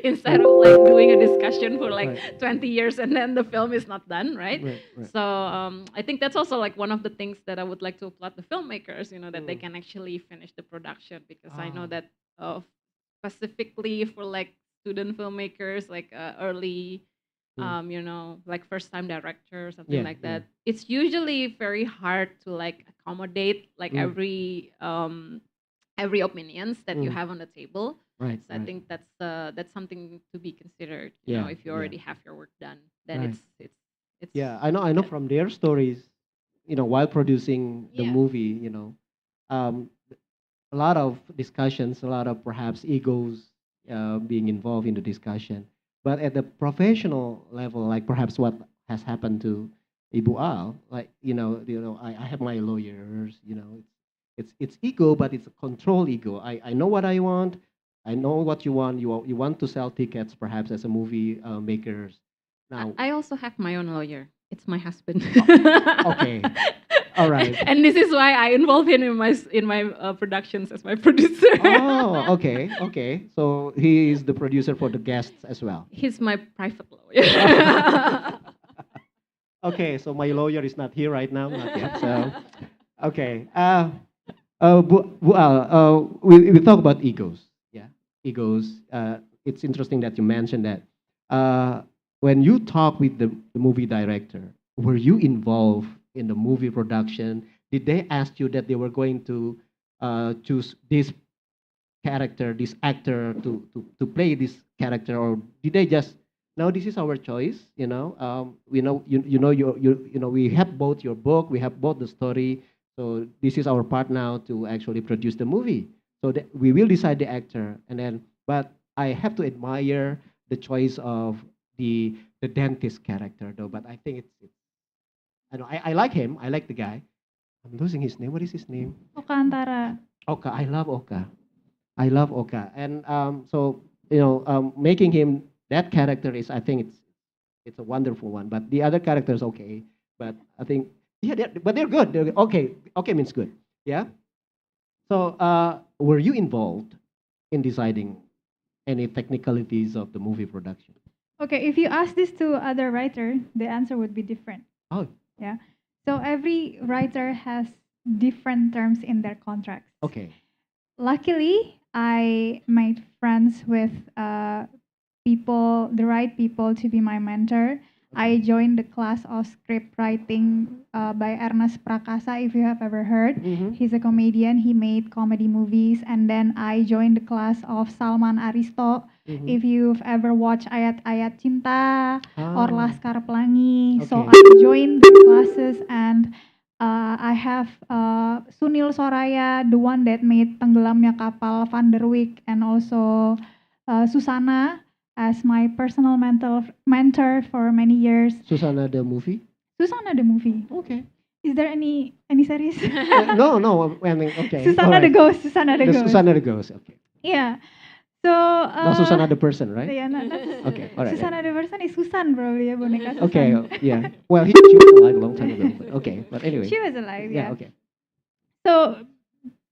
instead of like doing a discussion for like Right. 20 years and then the film is not done, right? Right. Right. So I think that's also like one of the things that I would like to applaud the filmmakers, that they Mm. can actually finish the production, because I know Ah. that specifically for like student filmmakers, like early Mm. like first time director, something Yeah. like Yeah. that, it's usually very hard to like accommodate like Mm. every every opinions that you Mm. have on the table. Right. So I Right. think that's something to be considered. You know, Yeah. if you Yeah. already have your work done, then Right. it's Yeah. I know good. from their stories, while producing the Yeah. movie, um, a lot of discussions, a lot of perhaps egos being involved in the discussion. But at the professional level, like perhaps what has happened to Ibu Al, like I have my lawyers. It's ego, but it's a control ego. I know what I want. I know what you want. You want to sell tickets, perhaps as a movie makers. Now, I also have my own lawyer. It's my husband. okay, all right. And this is why I involve him in my productions as my producer. Oh, okay, okay. So he is the producer for the guests as well. He's my private lawyer. Okay, so my lawyer is not here right now, not yet. So, okay. Bu Al, we talk about egos. Yeah, egos. It's interesting that you mentioned that. When you talk with the movie director, were you involved in the movie production? Did they ask you that they were going to choose this character, this actor to play this character, or did they just no? This is our choice. We know we have both your book, we have both the story, so this is our part now to actually produce the movie. So that we will decide the actor, and then but I have to admire the choice of the dentist character though. But I think I like him. I like the guy. I'm losing his name. What is his name? Okantara. Oka. I love Oka. I love Oka, and so making him that character is, I think it's a wonderful one. But the other characters, okay, but I think yeah, they're good. They're okay. Okay means good. Yeah. So were you involved in deciding any technicalities of the movie production? Okay, if you ask this to other writer, the answer would be different. Oh, Yeah. So every writer has different terms in their contracts. okay. Luckily, I made friends with the right people to be my mentor. I joined the class of script writing by Ernest Prakasa, if you have ever heard. Mhm. He's a comedian. He made comedy movies. And then I joined the class of Salman Aristo. Mhm. If you've ever watched Ayat-Ayat Cinta or Ah, Laskar Pelangi. So okay. I joined the classes, and I have Sunil Soraya, the one that made Tenggelamnya Kapal Van der Wijk, and also Susana as my personal mentor for many years. Susanna the movie? Susana the movie. Okay. Is there any series? No. I mean, okay. Susana the alright. Ghost. Susana the Ghost. Susanna the ghost. Okay. Yeah. So. Not Susanna the person, right? Yeah, not Okay. All right. Susana the person is Susan probably, ya, boneka Susan. Okay. Yeah. Well, she was alive a long time ago. But okay. But anyway. She was alive. Yeah. Okay. So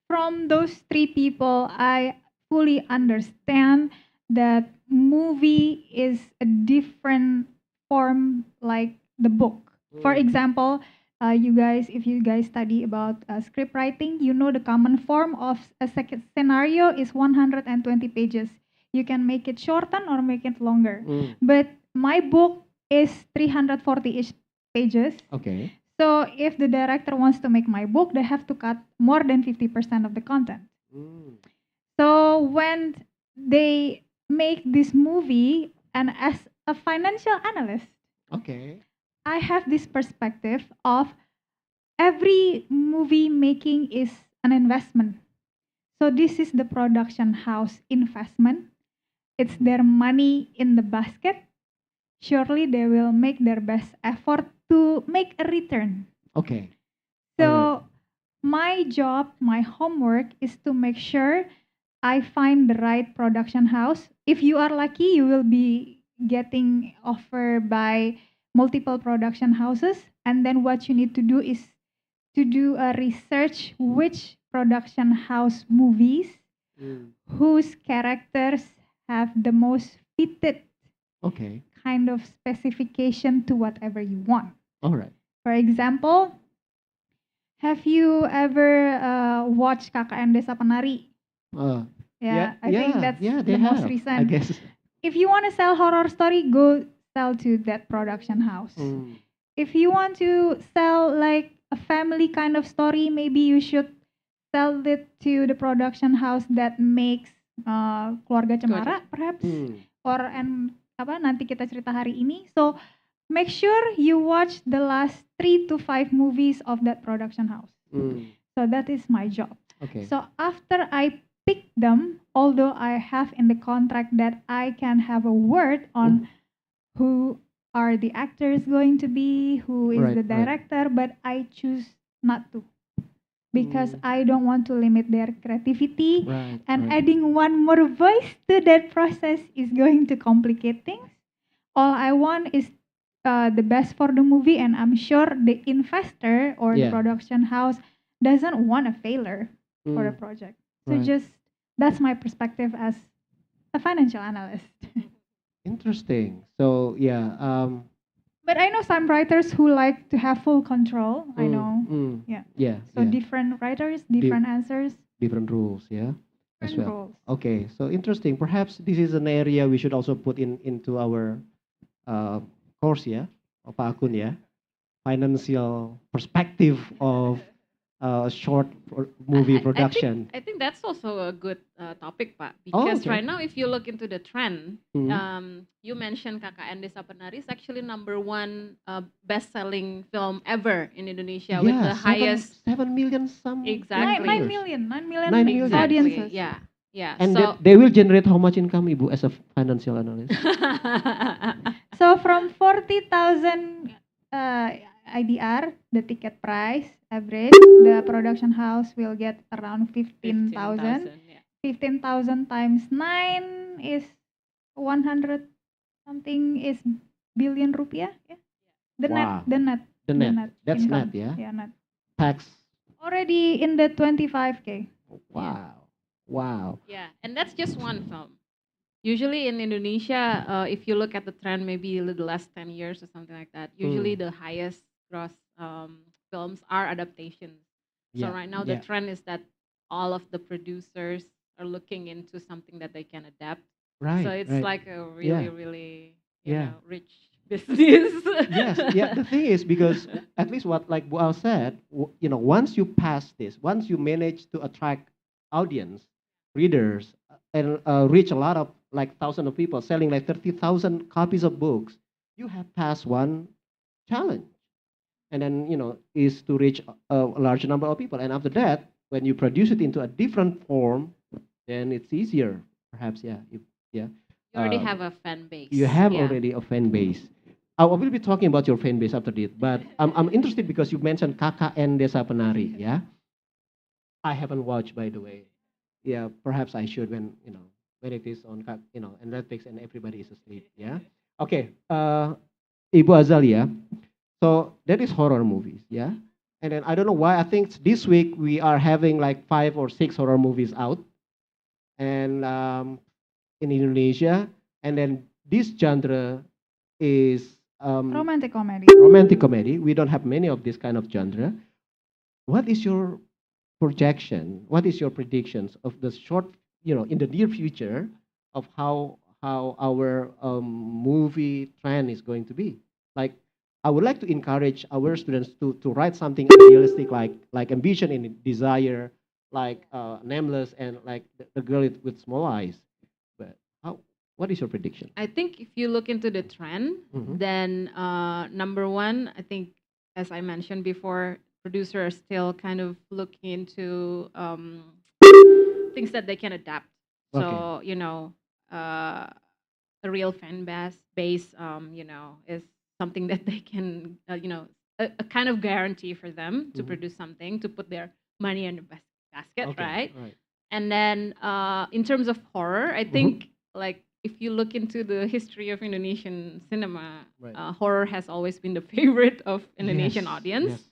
from those three people, I fully understand that movie is a different form like the book. For example, if you guys study about script writing, you know the common form of a second scenario is 120 pages. You can make it shorten or make it longer. But my book is 340-ish pages. Okay. So if the director wants to make my book, they have to cut more than 50% of the content. So when they make this movie, and as a financial analyst, Okay. I have this perspective of every movie making is an investment. So this is the production house investment. It's their money in the basket. Surely they will make their best effort to make a return. Okay. So my job, my homework is to make sure I find the right production house. If you are lucky, you will be getting offer by multiple production houses. And then what you need to do is to do a research which production house movies whose characters have the most fitted Okay. kind of specification to whatever you want. All right. For example, have you ever watched KKN Desa Penari? Yeah, I think that's they the most have, recent. I guess. If you want to sell horror story, go sell to that production house. If you want to sell like a family kind of story, maybe you should sell it to the production house that makes Keluarga Cemara, perhaps, or nanti kita cerita hari ini. So make sure you watch the last 3 to 5 movies of that production house. So that is my job. Okay. So after I pick them, although I have in the contract that I can have a word on who are the actors going to be, who is the director, but I choose not to. Because I don't want to limit their creativity, and adding one more voice to that process is going to complicate things. All I want is the best for the movie, and I'm sure the investor or the production house doesn't want a failure for a project. So that's my perspective as a financial analyst. Interesting. So But I know some writers who like to have full control. I know. So different writers, different answers. Different rules, as Different well. rules. Okay, so interesting. Perhaps this is an area we should also put into our course, Pak Akun, financial perspective of short movie production. I think that's also a good topic, Pak, because right now if you look into the trend, you mentioned KKN Desa Penari is actually #1 best-selling film ever in Indonesia with the highest 7 million exactly 9 million 9 million audiences. Yeah. And So they will generate how much income, Ibu, as a financial analyst? So from 40,000 IDR, the ticket price average, the production house will get around 15,000. 15,000 times 9 is 100 something is billion rupiah. The net. That's income. net, yeah? Yeah, net. Tax. Already in the 25K. Wow. Yeah, and that's just one film. Usually in Indonesia, if you look at the trend, maybe the last 10 years or something like that, usually the highest gross films are adaptations. So right now the trend is that all of the producers are looking into something that they can adapt. So it's like a really, rich business. The thing is, because at least what like Bu Al said, once you pass this, once you manage to attract audience, readers, and reach a lot of like thousands of people, selling like 30,000 copies of books, you have passed one challenge. And then, is to reach a large number of people. And after that, when you produce it into a different form, then it's easier, perhaps, You already have a fan base. You have already a fan base. I will be talking about your fan base after this, but I'm interested because you mentioned KKN Desa Penari, I haven't watched, by the way. Perhaps I should when it is on and Netflix and everybody is asleep. Okay, Ibu Azalia. So that is horror movies, and then I don't know why. I think this week we are having like 5 or 6 horror movies out, and in Indonesia, and then this genre is Romantic comedy. Romantic comedy. We don't have many of this kind of genre. What is your projection? What is your predictions of the short, in the near future, of how our movie trend is going to be? Like, I would like to encourage our students to write something idealistic, like Ambition and Desire, like Nameless, and like the girl with small eyes. But what is your prediction? I think if you look into the trend, then #1, I think, as I mentioned before, producers are still kind of looking into things that they can adapt. So, a real fan base, is something that they can, a kind of guarantee for them to produce something, to put their money in the basket, right? And then in terms of horror, I think, like, if you look into the history of Indonesian cinema, horror has always been the favorite of Indonesian audience.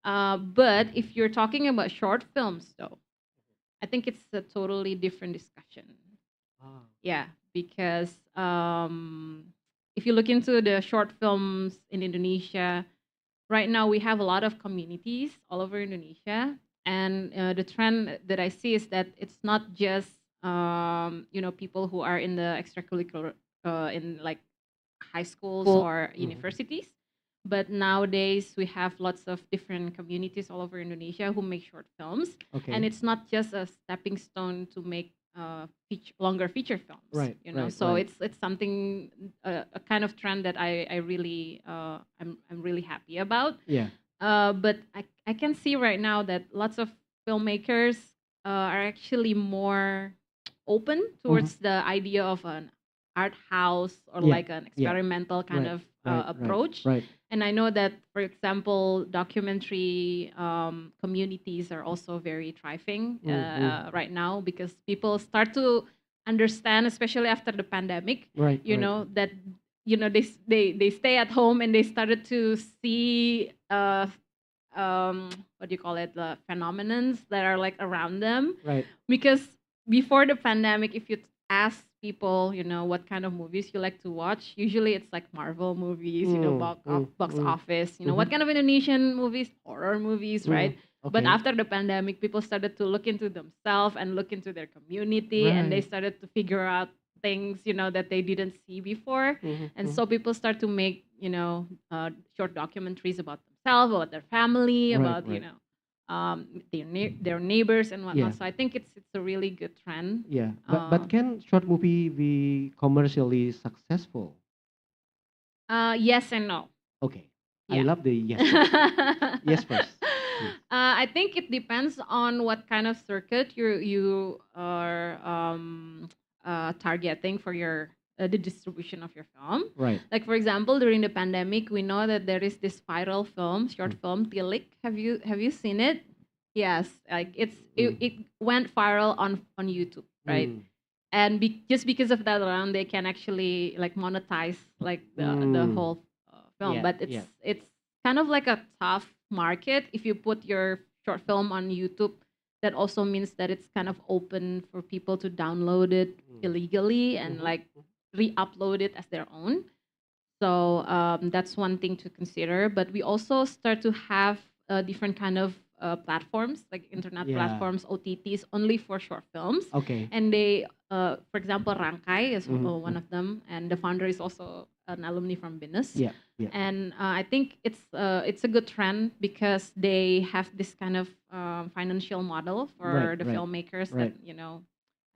But if you're talking about short films, though, I think it's a totally different discussion. Because if you look into the short films in Indonesia, right now we have a lot of communities all over Indonesia, and the trend that I see is that it's not just people who are in the extracurricular in like high schools or universities, But nowadays we have lots of different communities all over Indonesia who make short films, Okay. and it's not just a stepping stone to make longer feature films. Right, You know, right, so right. it's something a kind of trend that I really I'm really happy about. Yeah. But I can see right now that lots of filmmakers are actually more open towards the idea of an art house or Yeah, like an yeah. experimental kind Right, of right, approach. right. And I know that, for example, documentary communities are also very thriving right now because people start to understand, especially after the pandemic, Right, you right. know, that they stay at home and they started to see what do you call it, the phenomenons that are like around them. Right. Because before the pandemic, if you ask people, you know, what kind of movies you like to watch, usually it's like Marvel movies, you know, box office, you know, what kind of Indonesian movies, horror movies, right? But Okay. after the pandemic, people started to look into themselves and look into their community, and they Right. started to figure out things, you know, that they didn't see before. And so people start to make, you know, short documentaries about themselves, about their family, Right, about, you right. know, their neighbors and whatnot. Yeah. So I think it's a really good trend. Yeah. But can short movie be commercially successful? Yes and no. Okay. I Yeah. love the yes. Yes first. Please. I think it depends on what kind of circuit you are targeting for your the distribution of your film. Right. Like for example, during the pandemic, we know that there is this viral film, short film, Tilik. Have you seen it? Yes, like it went viral on YouTube, right? Mm. And just because of that alone, they can actually like monetize like the Mm. whole film. Yeah, But yeah. it's kind of like a tough market if you put your short film on YouTube. That also means that it's kind of open for people to download it illegally and like re-upload it as their own. So that's one thing to consider. But we also start to have different kind of platforms, like internet Yeah. platforms, OTTs, only for short films. Okay. And they, for example, Rangkai is one Mhm. of them, and the founder is also an alumni from Binus. Yeah. Yeah. And I think it's a good trend because they have this kind of financial model for Right, the right, filmmakers right. that, you know,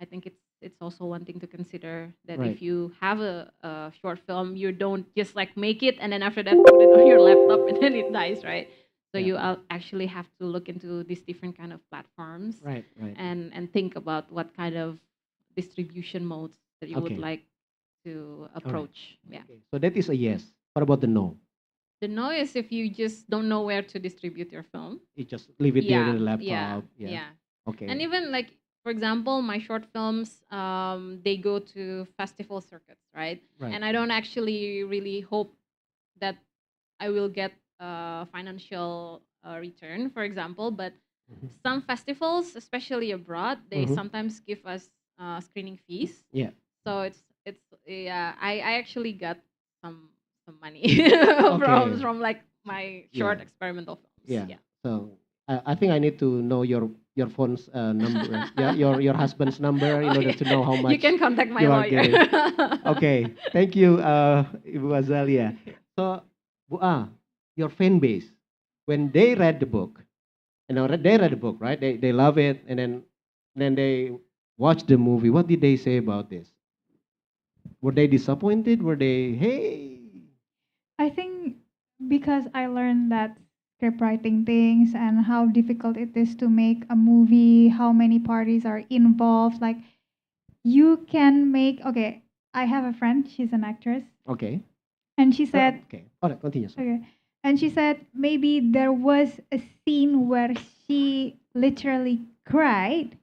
I think it's also one thing to consider that Right. if you have a short film, you don't just like make it and then after that put it on your laptop and then it dies, right? So Yeah. you actually have to look into these different kind of platforms Right, right. and think about what kind of distribution modes that you would Okay. like to All right. approach. Yeah. Okay. So that is a yes. What about the no? The no is if you just don't know where to distribute your film. You just leave it there Yeah, in the yeah, laptop. Yeah. yeah. Okay. And even like, for example, my short films, they go to festival circuits, right? Right. And I don't actually really hope that I will get financial return, for example, but some festivals, especially abroad, they Mhm. sometimes give us screening fees. Yeah. So it's yeah, I actually got some money Okay. from like my short Yeah. experimental films. Yeah. Yeah. So I think I need to know your phone's number. Yeah. Your husband's number in order to know how much You can contact my you are lawyer. getting. Okay. Thank you, Ibu Azalia. So, Bu A, your fan base, when they read the book, they read the book, right? They love it, and then they watch the movie. What did they say about this? Were they disappointed? Were they, hey? I think because I learned that script writing things and how difficult it is to make a movie, how many parties are involved. Like you can make, okay, I have a friend, she's an actress, Okay. and she said, Okay. All right. Continue. Sorry. okay, and she said maybe there was a scene where she literally cried,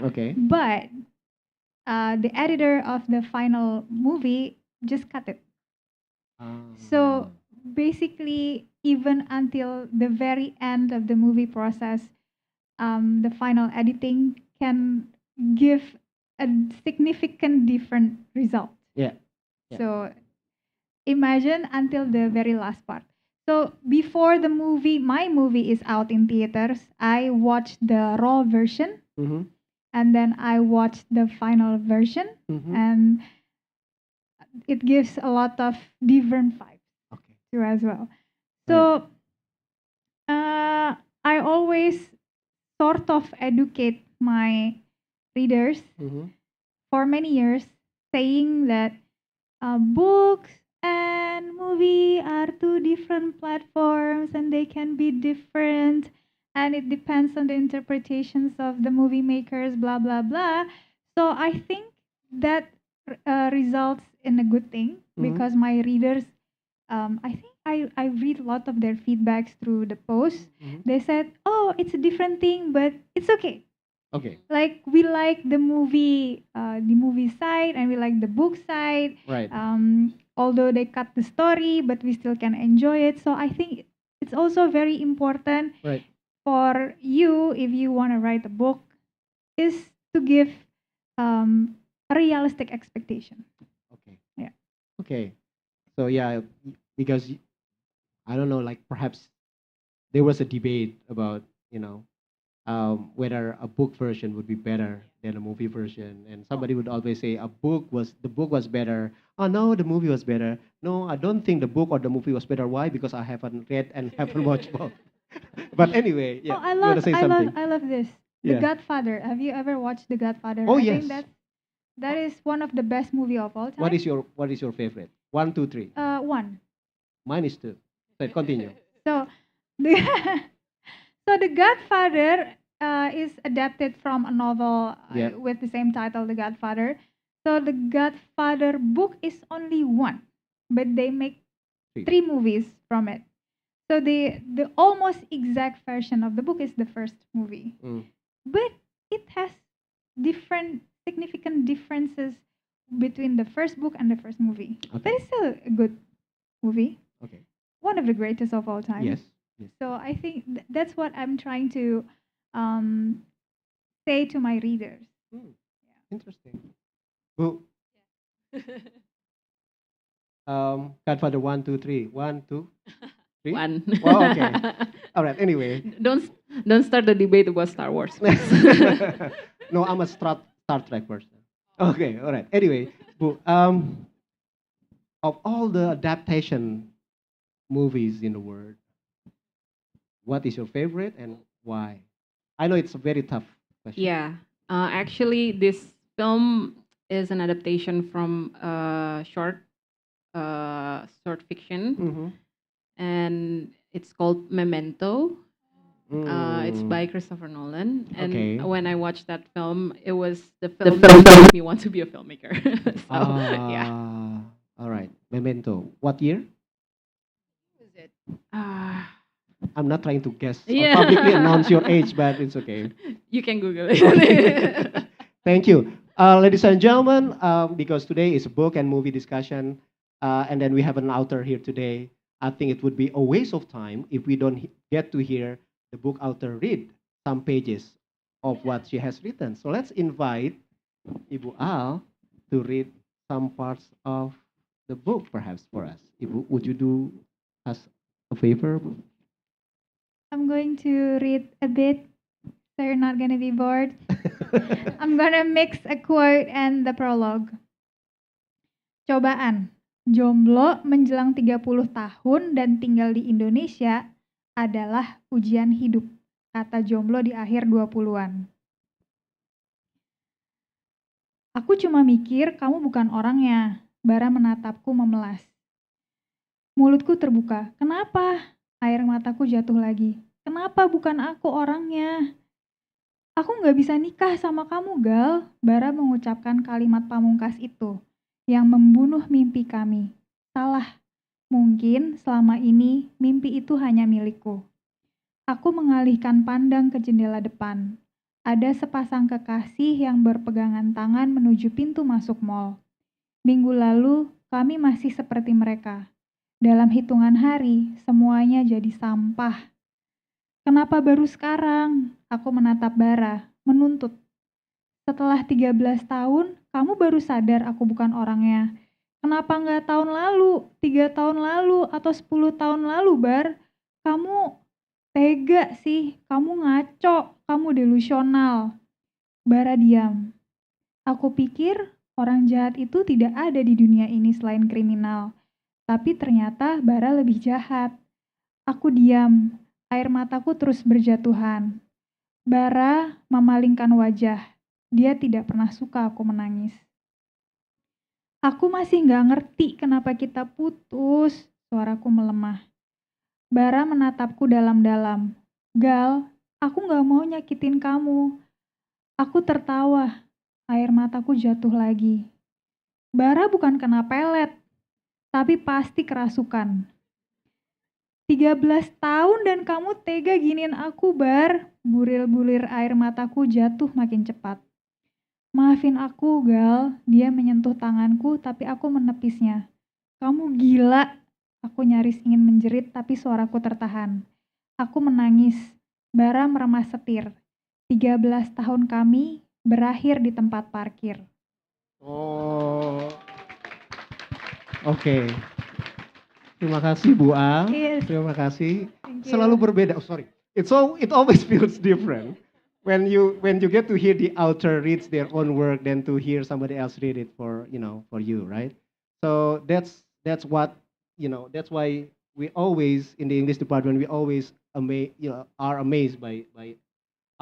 Okay. but the editor of the final movie just cut it. So basically, even until the very end of the movie process, the final editing can give a significant different result. Yeah. Yeah. So imagine until the very last part. So before the movie, my movie is out in theaters, I watched the raw version Mm-hmm. and then I watched the final version, Mm-hmm. and it gives a lot of different vibes Okay. too as well. So I always sort of educate my readers for many years, saying that books and movie are two different platforms and they can be different and it depends on the interpretations of the movie makers, blah blah blah. So I think that results in a good thing because my readers, I think I read a lot of their feedbacks through the posts. They said, oh, it's a different thing, but it's okay. Okay. Like we like the movie side, and we like the book side. Right. Although they cut the story, but we still can enjoy it. So I think it's also very important Right. for you, if you want to write a book, is to give a realistic expectation. Okay. Yeah. Okay. So yeah, because I don't know, like perhaps there was a debate about whether a book version would be better than a movie version, and somebody would always say the book was better. Oh no, the movie was better. No, I don't think the book or the movie was better. Why? Because I haven't read and haven't watched both. But anyway, yeah. Oh, I You want to say something? I love this. The Yeah. Godfather. Have you ever watched The Godfather? Oh, I yes. think that is one of the best movie of all time. What is your favorite? 1, 2, 3. One. Mine is 2. So continue. So the so The Godfather is adapted from a novel Yeah. with the same title, The Godfather. So The Godfather book is only one, but they make 3 movies from it. So the almost exact version of the book is the first movie, but it has different significant differences between the first book and the first movie. But it's still a good movie. Okay. One of the greatest of all time. Yes. Yes. So I think that's what I'm trying to say to my readers. Interesting. Who? Godfather 1, 2, 3. 1, 2, 3. One. Oh, okay. All right. Anyway. Don't start the debate about Star Wars. No, I'm a Star Trek person. Okay. All right. Anyway, of all the adaptation movies in the world, what is your favorite and why? I know it's a very tough question. Yeah. Actually, this film is an adaptation from short fiction, and it's called Memento. It's by Christopher Nolan, and Okay. when I watched that film, it was the film that made me want to be a filmmaker. So yeah. All right. Memento. What year? I'm not trying to guess or Yeah. publicly announce your age, but it's okay. You can Google it. Thank you. Ladies and gentlemen, because today is a book and movie discussion, and then we have an author here today, I think it would be a waste of time if we don't get to hear the book author read some pages of what she has written. So let's invite Ibu Al to read some parts of the book, perhaps, for us. Ibu, would you do us a favor? I'm going to read a bit, so you're not going to be bored. I'm going to mix a quote and the prologue. Cobaan. Jomblo menjelang 30 tahun dan tinggal di Indonesia adalah ujian hidup, kata jomblo di akhir 20-an. Aku cuma mikir kamu bukan orangnya. Bara menatapku memelas. Mulutku terbuka. Kenapa? Air mataku jatuh lagi. Kenapa bukan aku orangnya? Aku nggak bisa nikah sama kamu, Gal. Bara mengucapkan kalimat pamungkas itu yang membunuh mimpi kami. Salah. Mungkin selama ini mimpi itu hanya milikku. Aku mengalihkan pandang ke jendela depan. Ada sepasang kekasih yang berpegangan tangan menuju pintu masuk mall. Minggu lalu, kami masih seperti mereka. Dalam hitungan hari, semuanya jadi sampah. Kenapa baru sekarang? Aku menatap Bara, menuntut. Setelah 13 tahun, kamu baru sadar aku bukan orangnya. Kenapa nggak tahun lalu, 3 tahun lalu, atau 10 tahun lalu, Bar? Kamu tega sih, kamu ngaco, kamu delusional. Bara diam. Aku pikir orang jahat itu tidak ada di dunia ini selain kriminal. Tapi ternyata Bara lebih jahat. Aku diam, air mataku terus berjatuhan. Bara memalingkan wajah. Dia tidak pernah suka aku menangis. Aku masih nggak ngerti kenapa kita putus. Suaraku melemah. Bara menatapku dalam-dalam. Gal, aku nggak mau nyakitin kamu. Aku tertawa. Air mataku jatuh lagi. Bara bukan kena pelet, tapi pasti kerasukan. 13 tahun dan kamu tega giniin aku, Bar. Bulir-bulir air mataku jatuh makin cepat. Maafin aku, Gal. Dia menyentuh tanganku, tapi aku menepisnya. Kamu gila. Aku nyaris ingin menjerit, tapi suaraku tertahan. Aku menangis. Bara meremas setir. 13 tahun kami berakhir di tempat parkir. Oh, oke. Terima kasih Bu Al. Yes. Terima kasih. Thank you. Selalu berbeda. Oh, sorry. It always feels different when you get to hear the author reads their own work than to hear somebody else read it for you, right? So that's what that's why we always in the English department we always are amazed by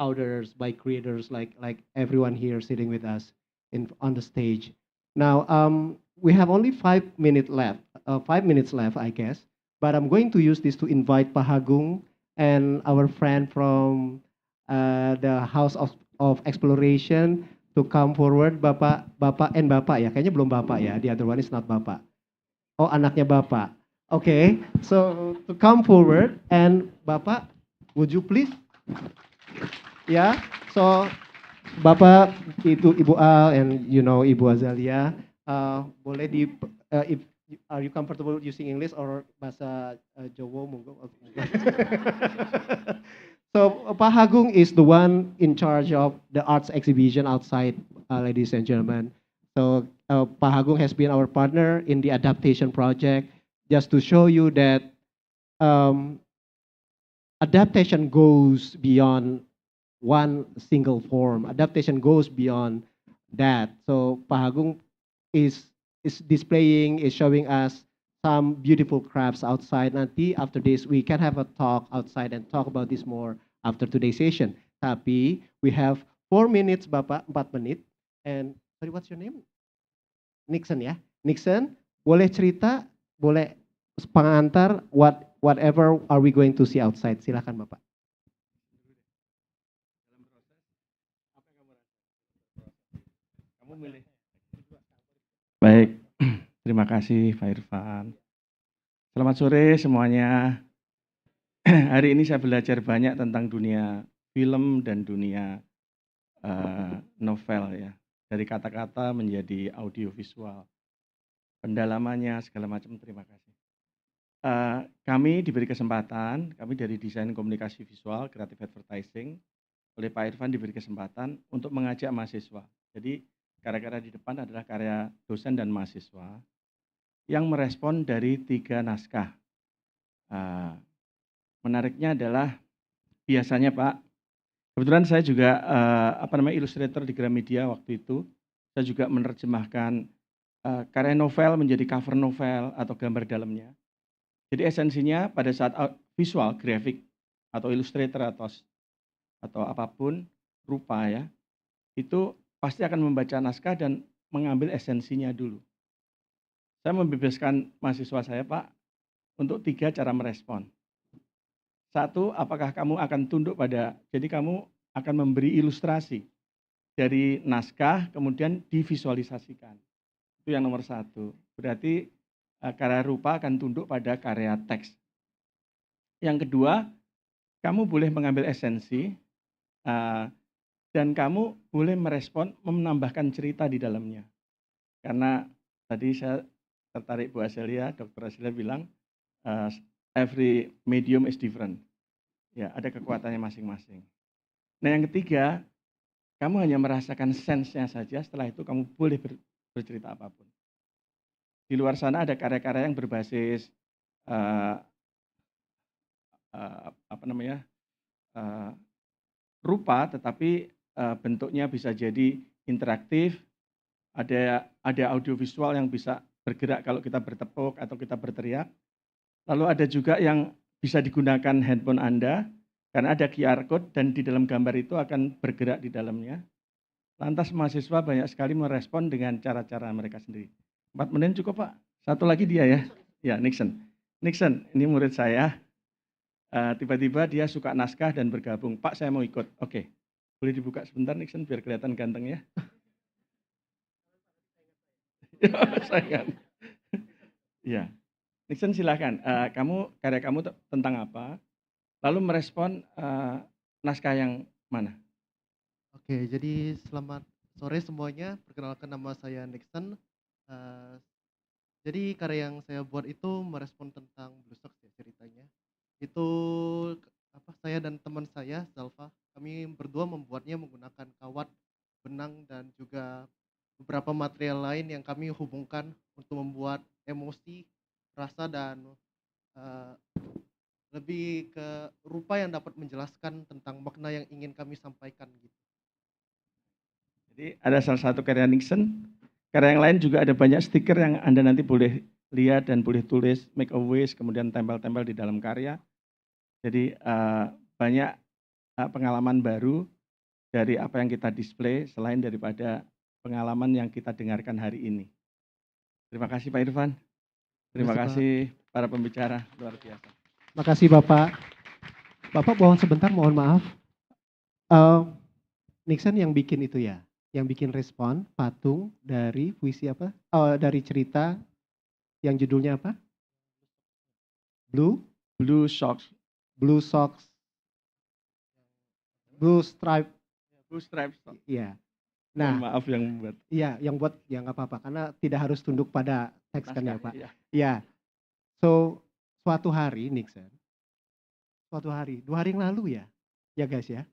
authors, by creators like everyone here sitting with us on the stage. Now we have only 5 minutes left. 5 minutes left, I guess. But I'm going to use this to invite Pahagung and our friend from the House of Exploration to come forward. Bapak and Bapak ya, kayaknya belum Bapak ya. The other one is not Bapak. Oh, anaknya Bapak. Okay, so to come forward and Bapak, would you please? Ya, so Bapak itu Ibu Al and Ibu Azalia, boleh if are you comfortable using English or bahasa Jawa monggo? So Pak Hagung is the one in charge of the arts exhibition outside, ladies and gentlemen. So Pak Hagung has been our partner in the adaptation project, just to show you that adaptation goes beyond one single form. Adaptation goes beyond that. So Pak Hagung is displaying, is showing us some beautiful crafts outside. Nanti after this we can have a talk outside and talk about this more after today's session. Tapi we have 4 minutes, Bapak, 4 menit. And sorry, what's your name? Nixon ya. Nixon, boleh cerita, boleh pengantar whatever are we going to see outside. Silakan Bapak. Baik, terima kasih Pak Irfan. Selamat sore semuanya. Hari ini saya belajar banyak tentang dunia film dan dunia novel ya. Dari kata-kata menjadi audiovisual. Pendalamannya segala macam, terima kasih. Kami diberi kesempatan, kami dari Desain Komunikasi Visual, Creative Advertising, oleh Pak Irfan diberi kesempatan untuk mengajak mahasiswa. Jadi karya-karya di depan adalah karya dosen dan mahasiswa yang merespon dari 3 naskah. Menariknya adalah biasanya Pak, kebetulan saya juga ilustrator di Gramedia waktu itu. Saya juga menerjemahkan karya novel menjadi cover novel atau gambar dalamnya. Jadi esensinya pada saat visual, grafik atau ilustrator atau apapun rupa ya, itu pasti akan membaca naskah dan mengambil esensinya dulu. Saya membebaskan mahasiswa saya Pak untuk 3 cara merespon. 1, apakah kamu akan tunduk jadi kamu akan memberi ilustrasi dari naskah kemudian divisualisasikan. Itu yang nomor 1. Berarti karya rupa akan tunduk pada karya teks. Yang kedua, kamu boleh mengambil esensi dan kamu boleh merespon, menambahkan cerita di dalamnya. Karena tadi saya tertarik Bu Azelia, Dr. Azelia bilang, every medium is different. Ya, ada kekuatannya masing-masing. Nah yang ketiga, kamu hanya merasakan sense-nya saja, setelah itu kamu boleh bercerita apapun. Di luar sana ada karya-karya yang berbasis rupa, tetapi bentuknya bisa jadi interaktif, ada audiovisual yang bisa bergerak kalau kita bertepuk atau kita berteriak. Lalu ada juga yang bisa digunakan handphone Anda, karena ada QR code dan di dalam gambar itu akan bergerak di dalamnya. Lantas mahasiswa banyak sekali merespon dengan cara-cara mereka sendiri. 4 menit cukup Pak? Satu lagi dia ya. Ya, Nixon. Nixon, ini murid saya. Tiba-tiba dia suka naskah dan bergabung. Pak, saya mau ikut. Oke, boleh dibuka sebentar Nixon biar kelihatan ganteng ya. Sayang. Ya, Nixon silahkan. Karya kamu tentang apa? Lalu merespon naskah yang mana? Oke, jadi selamat sore semuanya. Perkenalkan nama saya Nixon. Jadi karya yang saya buat itu merespon tentang Blue Socks ya ceritanya. Itu saya dan teman saya Zalfa, kami berdua membuatnya menggunakan kawat, benang dan juga beberapa material lain yang kami hubungkan untuk membuat emosi, rasa dan lebih ke rupa yang dapat menjelaskan tentang makna yang ingin kami sampaikan gitu. Jadi ada salah satu karya Nixon, karya yang lain juga ada banyak stiker yang Anda nanti boleh lihat dan boleh tulis make a wish, kemudian tempel-tempel di dalam karya. Jadi banyak pengalaman baru dari apa yang kita display selain daripada pengalaman yang kita dengarkan hari ini. Terima kasih Pak Irfan. Terima kasih para pembicara, luar biasa. Makasih Bapak. Bapak mohon sebentar, mohon maaf. Nixon yang bikin itu ya, yang bikin respon patung dari puisi apa? Dari cerita yang judulnya apa? Blue Socks. Blue Socks. Blue Stripe. Blue Stripe. Iya. Nah, maaf yang membuat. Iya, yang buat ya nggak apa-apa karena tidak harus tunduk pada teks kan ya Pak. Iya. Ya. So suatu hari Nixon, 2 hari yang lalu ya guys ya.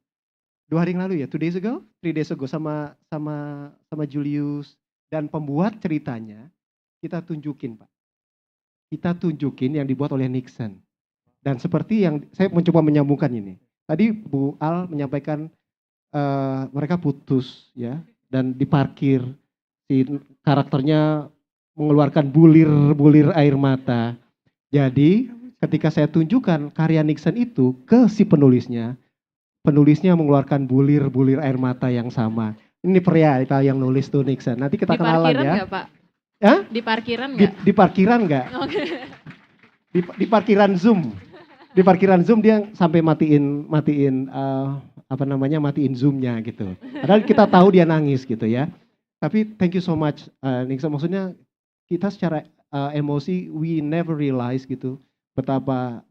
2 hari yang lalu ya, 2 days ago, 3 days ago sama Julius dan pembuat ceritanya kita tunjukin Pak. Kita tunjukin yang dibuat oleh Nixon. Dan seperti yang saya mencoba menyambungkan ini. Tadi Bu Al menyampaikan mereka putus ya dan diparkir, si karakternya mengeluarkan bulir air mata. Jadi ketika saya tunjukkan karya Nixon itu ke si penulisnya mengeluarkan bulir air mata yang sama. Ini pria yang nulis tuh Nixon. Nanti kita kenalan ya. Di parkiran nggak Pak? Hah? Di parkiran nggak? Di parkiran nggak? Oke. Di parkiran Zoom. Di parkiran Zoom dia sampai matiin matiin Zoom-nya gitu. Padahal kita tahu dia nangis gitu ya. Tapi thank you so much Nixon. Maksudnya kita secara emosi we never realize gitu betapa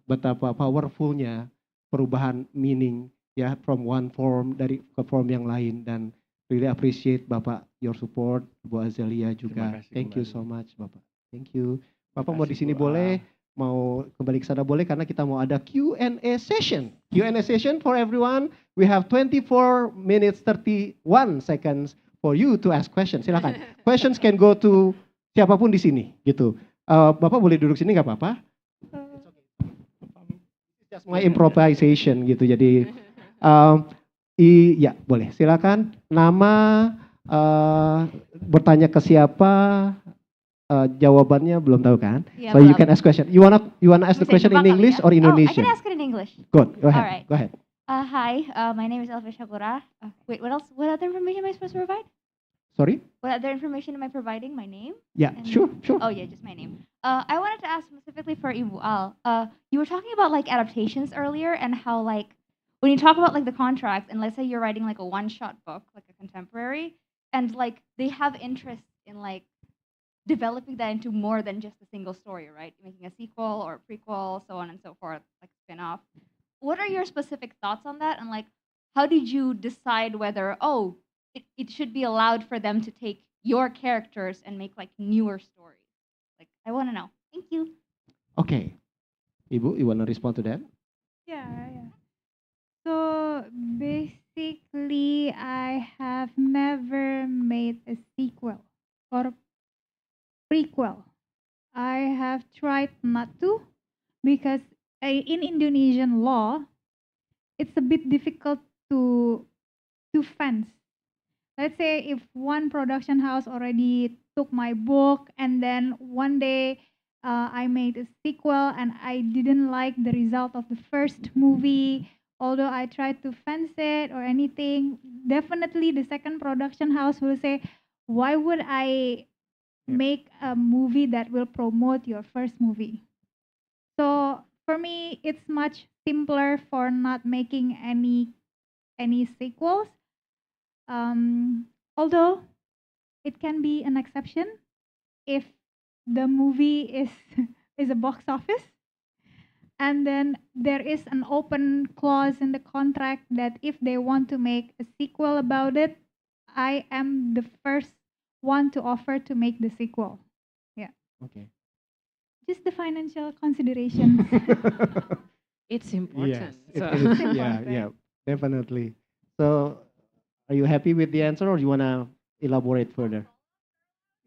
powerfulnya perubahan meaning ya from one form dari ke form yang lain dan really appreciate Bapak your support, Bu Azelia juga. Thank you so much Bapak. Thank you. Bapak mau di sini boleh, mau kembali ke sana boleh karena kita mau ada Q&A session. Q&A session for everyone. We have 24 minutes 31 seconds for you to ask questions. Silakan. Questions can go to siapapun di sini gitu. Bapak boleh duduk sini nggak apa-apa? Just my improvisation gitu. Jadi ya boleh. Silakan. Nama, bertanya ke siapa, jawabannya belum tahu kan? Yeah, so you can ask question. You wanna ask the question in English or Indonesian? I can ask it in English. Good. Go ahead. All right. Go ahead. Hi, my name is Elvis Shakura. Wait, what else? What other information am I supposed to provide? Sorry? What other information am I providing? My name? Yeah, sure. Oh yeah, just my name. I wanted to ask specifically for Ibu Al. You were talking about like adaptations earlier and how like when you talk about like the contract and let's say you're writing like a one-shot book, like a contemporary, and like they have interest in like developing that into more than just a single story, right? Making a sequel or a prequel, so on and so forth, like spin-off. What are your specific thoughts on that? And like, how did you decide whether, it should be allowed for them to take your characters and make like newer stories? Like, I want to know. Thank you. Okay. Ibu, you want to respond to that? Yeah. So basically, I have never made a sequel or prequel. I have tried not to because in Indonesian law, it's a bit difficult to fence. Let's say if one production house already took my book and then one day I made a sequel and I didn't like the result of the first movie, although I tried to fence it or anything, definitely the second production house will say, why would I make a movie that will promote your first movie? So for me, it's much simpler for not making any sequels. Although it can be an exception if the movie is is a box office, and then there is an open clause in the contract that if they want to make a sequel about it, I am the first one to offer to make the sequel. Yeah. Okay. Just the financial considerations. It's Yes, important. it So is. Yeah, yeah, definitely. So, are you happy with the answer, or do you wanna elaborate further?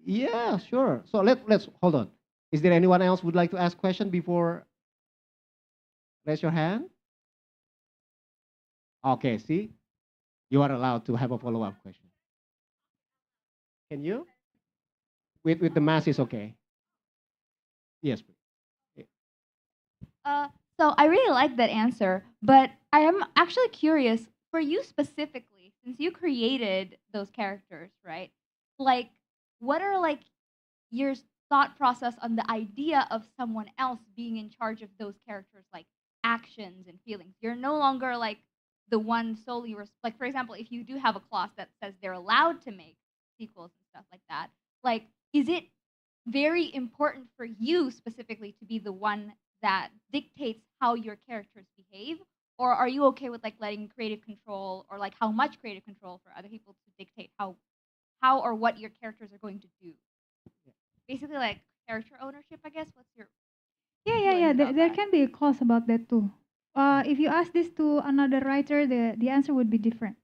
Yeah, sure. So let's hold on. Is there anyone else would like to ask question before? Raise your hand. Okay, see, you are allowed to have a follow-up question. Can you? With the mass is okay. Yes, please. Uh, so I really like that answer, but I am actually curious for you specifically, since you created those characters, right? Like, what are like your thought process on the idea of someone else being in charge of those characters, like actions and feelings? You're no longer like the one solely, like for example, if you do have a clause that says they're allowed to make sequels and stuff like that, like, is it very important for you specifically to be the one that dictates how your characters behave, or are you okay with like letting creative control or like how much creative control for other people to dictate how or what your characters are going to do? Basically like character ownership, I guess. What's your Yeah. feelings There, about there that? can be a clause about that too. If you ask this to another writer, the answer would be different.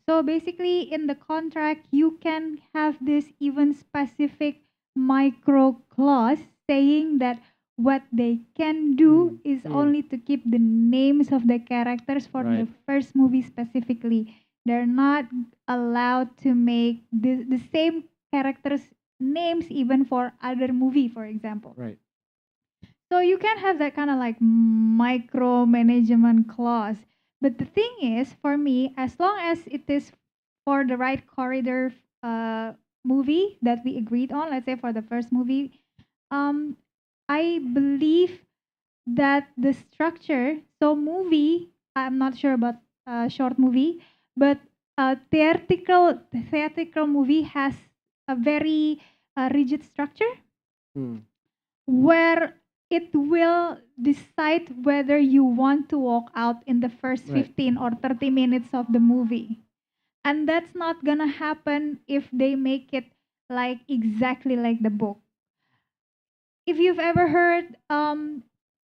So basically, in the contract, you can have this even specific micro clause saying that what they can do is only to keep the names of the characters for the Right. first movie specifically. They're not allowed to make the same characters names even for other movie, for example. Right. So you can have that kind of like micromanagement clause. But the thing is, for me, as long as it is for the right corridor movie that we agreed on, let's say for the first movie, um, I believe that the structure, so movie, I'm not sure about short movie, but theatrical movie has a very rigid structure where it will decide whether you want to walk out in the first Right. 15 or 30 minutes of the movie. And that's not gonna happen if they make it like exactly like the book. If you've ever heard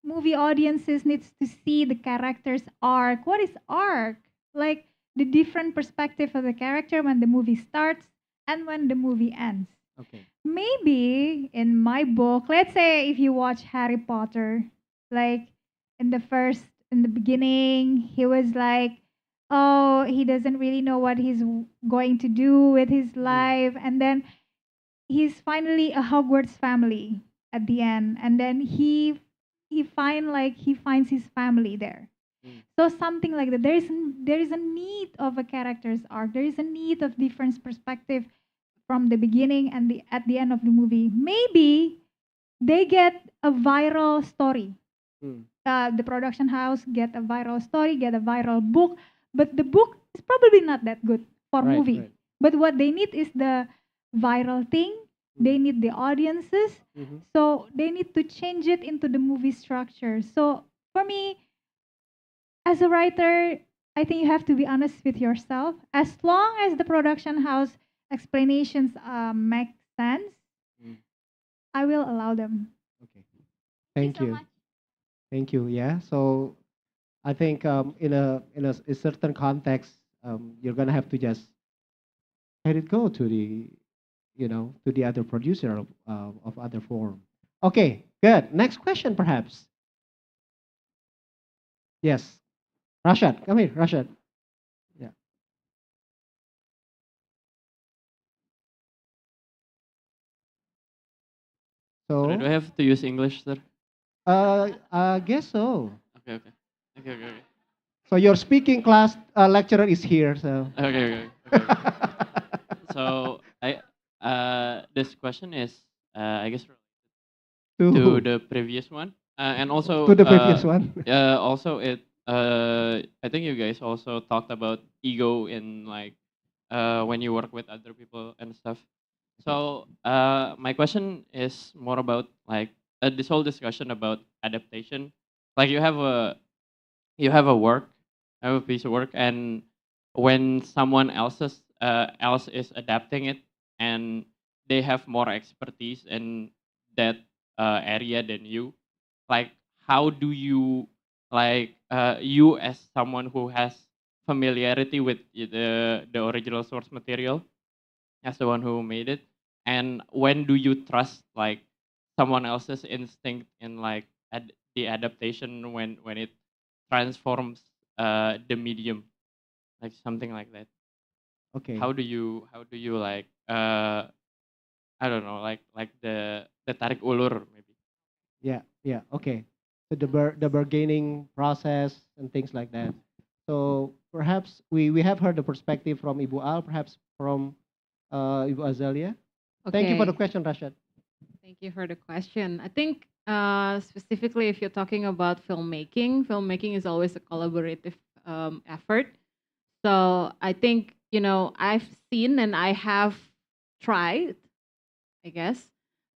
movie audiences needs to see the character's arc. What is arc? Like the different perspective of the character when the movie starts and when the movie ends. Okay. Maybe in my book, let's say if you watch Harry Potter, like in the beginning, he was like, oh, he doesn't really know what he's going to do with his life. And then he's finally a Hogwarts family at the end. And then he finds his family there. So something like that. There is a need of a character's arc. There is a need of different perspective from the beginning and the at the end of the movie. Maybe they get a viral story. The production house get a viral story, get a viral book, but the book is probably not that good for Right, movie. right. But what they need is the viral thing. They need the audiences. So they need to change it into the movie structure. So for me, as a writer, I think you have to be honest with yourself. As long as the production house explanations make sense, I will allow them. Thank you. Thank you. Yeah. So I think in a certain context, you're gonna have to just let it go to the to the other producer of other form. Okay. Good. Next question, perhaps. Yes. Rashad, come here, Rashad. Yeah. Sorry, So, do I have to use English, sir? I guess so. Okay, okay. Okay, okay, okay. So your speaking class lecturer is here. So. Okay, okay, okay, okay. So this question is, I guess, to To the previous one, and also, to the previous one. also I think you guys also talked about ego in like when you work with other people and stuff. So my question is more about like this whole discussion about adaptation. Like you have a work, have a piece of work, and when someone else is adapting it, and they have more expertise in that area than you, like how do you like you as someone who has familiarity with the original source material as the one who made it, and when do you trust like someone else's instinct in like the adaptation when it transforms the medium, like something like that. Okay. How do you like I don't know, like the tarik ulur maybe. Yeah, yeah, okay. So the bargaining process and things like that. So perhaps we have heard the perspective from Ibu Al, perhaps from Ibu Azalia. Thank you for the Okay. question, Rashad. Thank you for the question. I think specifically if you're talking about filmmaking, filmmaking is always a collaborative effort. So I think, you know, I've seen and I have tried, I guess,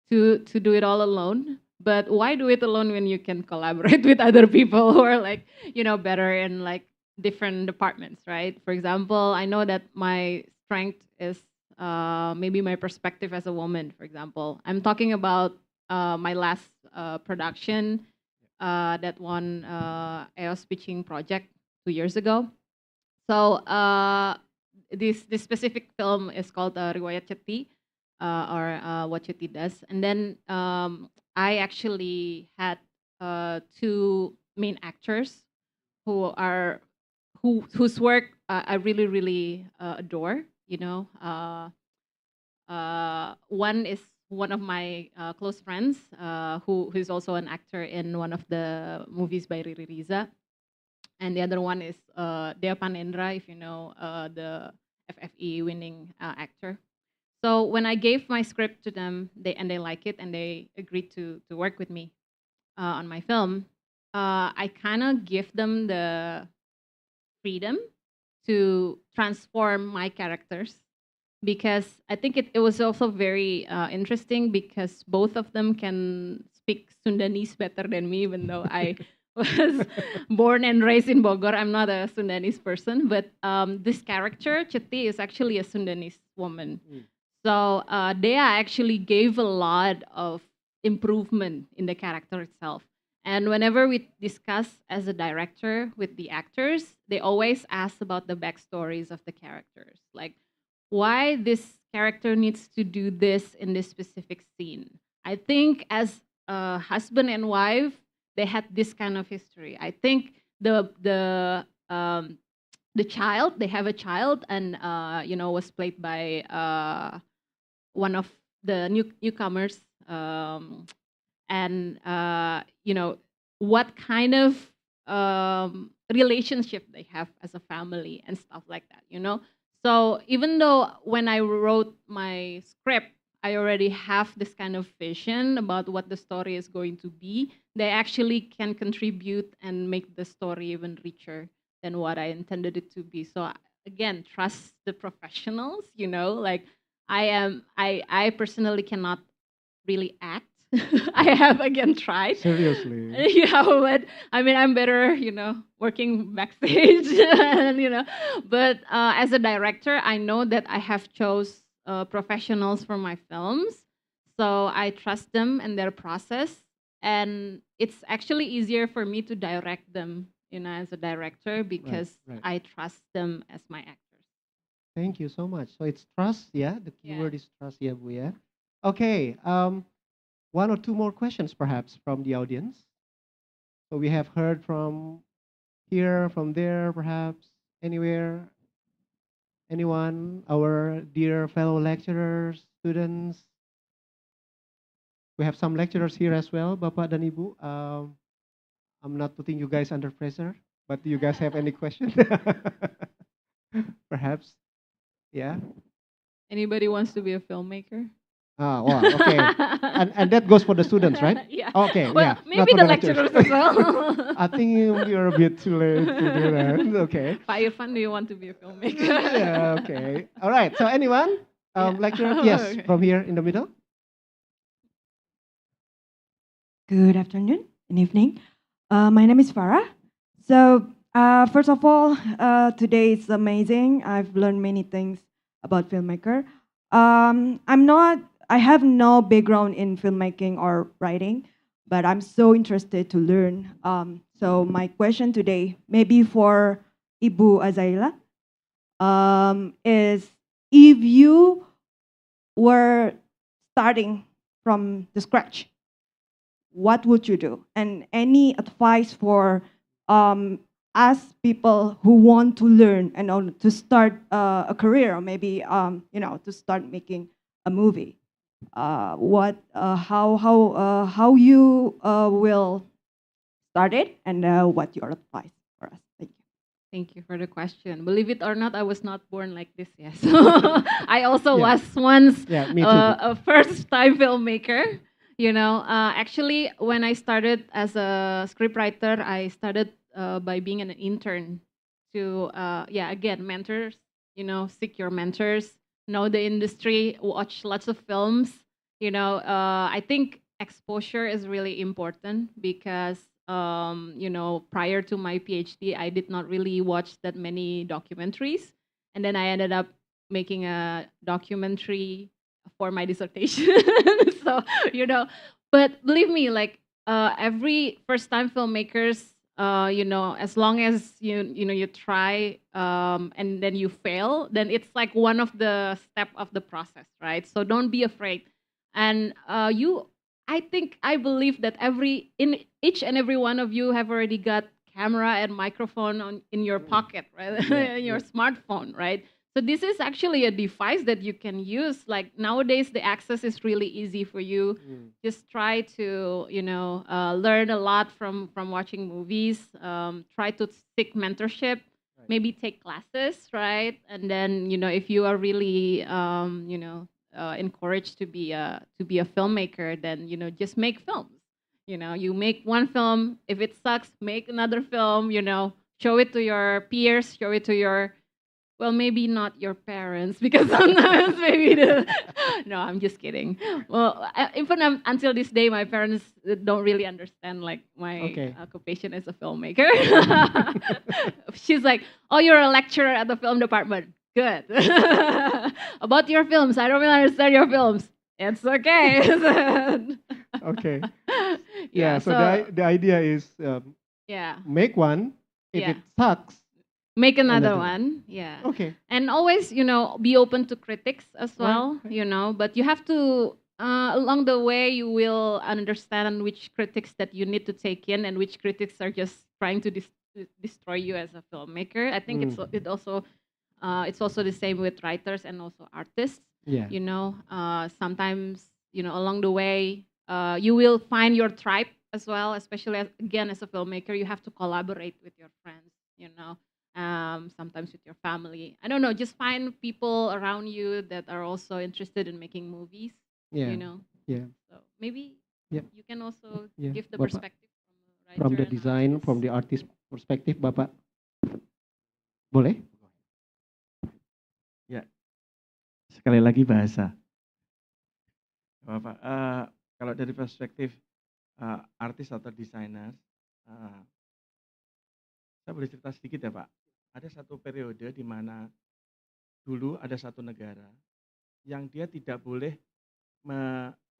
to do it all alone. But why do it alone when you can collaborate with other people who are like, you know, better in like different departments, right? For example, I know that my strength is maybe my perspective as a woman, for example. I'm talking about my last production, that one EOS pitching project 2 years ago. So this specific film is called Riwayat Ceti, or What Ceti Does. And then I actually had two main actors who are whose work I really really adore. You know, one is one of my close friends who is also an actor in one of the movies by Riri Riza, and the other one is Dea Panendra, if you know, the FFE winning actor. So when I gave my script to them, they like it and they agreed to work with me on my film. I kind of give them the freedom to transform my characters, because I think it was also very interesting because both of them can speak Sundanese better than me, even though I was born and raised in Bogor. I'm not a Sundanese person, but this character, Cheti, is actually a Sundanese woman. So Dea actually gave a lot of improvement in the character itself. And whenever we discuss as a director with the actors, they always ask about the backstories of the characters. Like, why this character needs to do this in this specific scene. I think as a husband and wife, they had this kind of history. I think the child, they have a child, and you know, was played by one of the newcomers, and you know, what kind of relationship they have as a family and stuff like that, you know. So even though when I wrote my script, I already have this kind of vision about what the story is going to be, they actually can contribute and make the story even richer than what I intended it to be. So again, trust the professionals, you know, like I personally cannot really act. I have again tried. Seriously. Yeah, but I mean, I'm better, you know, working backstage, and, you know. But as a director, I know that I have chose professionals for my films, so I trust them and their process, and it's actually easier for me to direct them, you know, as a director because right. I trust them as my actors. Thank you so much. So it's trust, yeah. The keyword is trust, yeah, Bu, yeah. Okay. One or two more questions, perhaps, from the audience. So we have heard from here, from there, perhaps anywhere. Anyone? Our dear fellow lecturers, students. We have some lecturers here as well, Bapak dan Ibu. I'm not putting you guys under pressure, but do you guys have any questions? Perhaps, yeah. Anybody wants to be a filmmaker? Ah, wow, okay. And that goes for the students, right? Yeah. Okay, Well, yeah. Not maybe for the lecturers. lecturers as well. I think you're a bit too late to do that. Okay. Pak Irfan, do you want to be a filmmaker? Yeah, okay. All right. So anyone? Yeah. Lecturer? Yes, Okay. from here in the middle. Good afternoon and evening. My name is Farah. So, first of all, today is amazing. I've learned many things about filmmaker. I have no background in filmmaking or writing, but I'm so interested to learn. So, my question today, maybe for Ibu Azaila, is if you were starting from the scratch, what would you do? And any advice for us people who want to learn and to start a career, or maybe to start making a movie? How you will start it, and what your advice for us? Thank you. Thank you for the question. Believe it or not, I was not born like this. Yes, I also Yeah. was once Yeah, me too. a first-time filmmaker. Actually, when I started as a scriptwriter, I started by being an intern. Again, mentors. Seek your mentors. Know the industry. Watch lots of films. I think exposure is really important because prior to my PhD, I did not really watch that many documentaries. And then I ended up making a documentary for my dissertation. so, but believe me, like every first time filmmakers, as long as you try and then you fail, then it's like one of the step of the process, right? So don't be afraid. And I believe that each and every one of you have already got camera and microphone in your pocket, right? in your smartphone, right? So this is actually a device that you can use. Like nowadays, the access is really easy for you. Just try to learn a lot from watching movies. Try to seek mentorship. Maybe take classes, right? And then if you are really encouraged to be a filmmaker, then just make films. You make one film. If it sucks, make another film. Show it to your peers. Show it to your, well, maybe not your parents, because sometimes maybe no, I'm just kidding. Well, even until this day, my parents don't really understand like my Okay. occupation as a filmmaker. She's like, "Oh, you're a lecturer at the film department. Good. About your films, I don't really understand your films. It's okay." Okay. Yeah. So the idea is Yeah. make one. If Yeah. it sucks, Make another another one. Yeah. Okay. And always, be open to critics as Right, well, but you have to, along the way, you will understand which critics that you need to take in and which critics are just trying to destroy you as a filmmaker. I think it's also the same with writers and also artists. Yeah. Sometimes, along the way, you will find your tribe as well, especially again, as a filmmaker, you have to collaborate with your friends, sometimes with your family. I don't know, just find people around you that are also interested in making movies. Yeah. Yeah. So maybe Yeah. you can also Yeah. give the Bapak, perspective from the and design, from the artist perspective, Bapak. Boleh? Ya, sekali lagi bahasa. Bapak, kalau dari perspektif artis atau desainer, saya boleh cerita sedikit ya Pak. Ada satu periode di mana dulu ada satu negara yang dia tidak boleh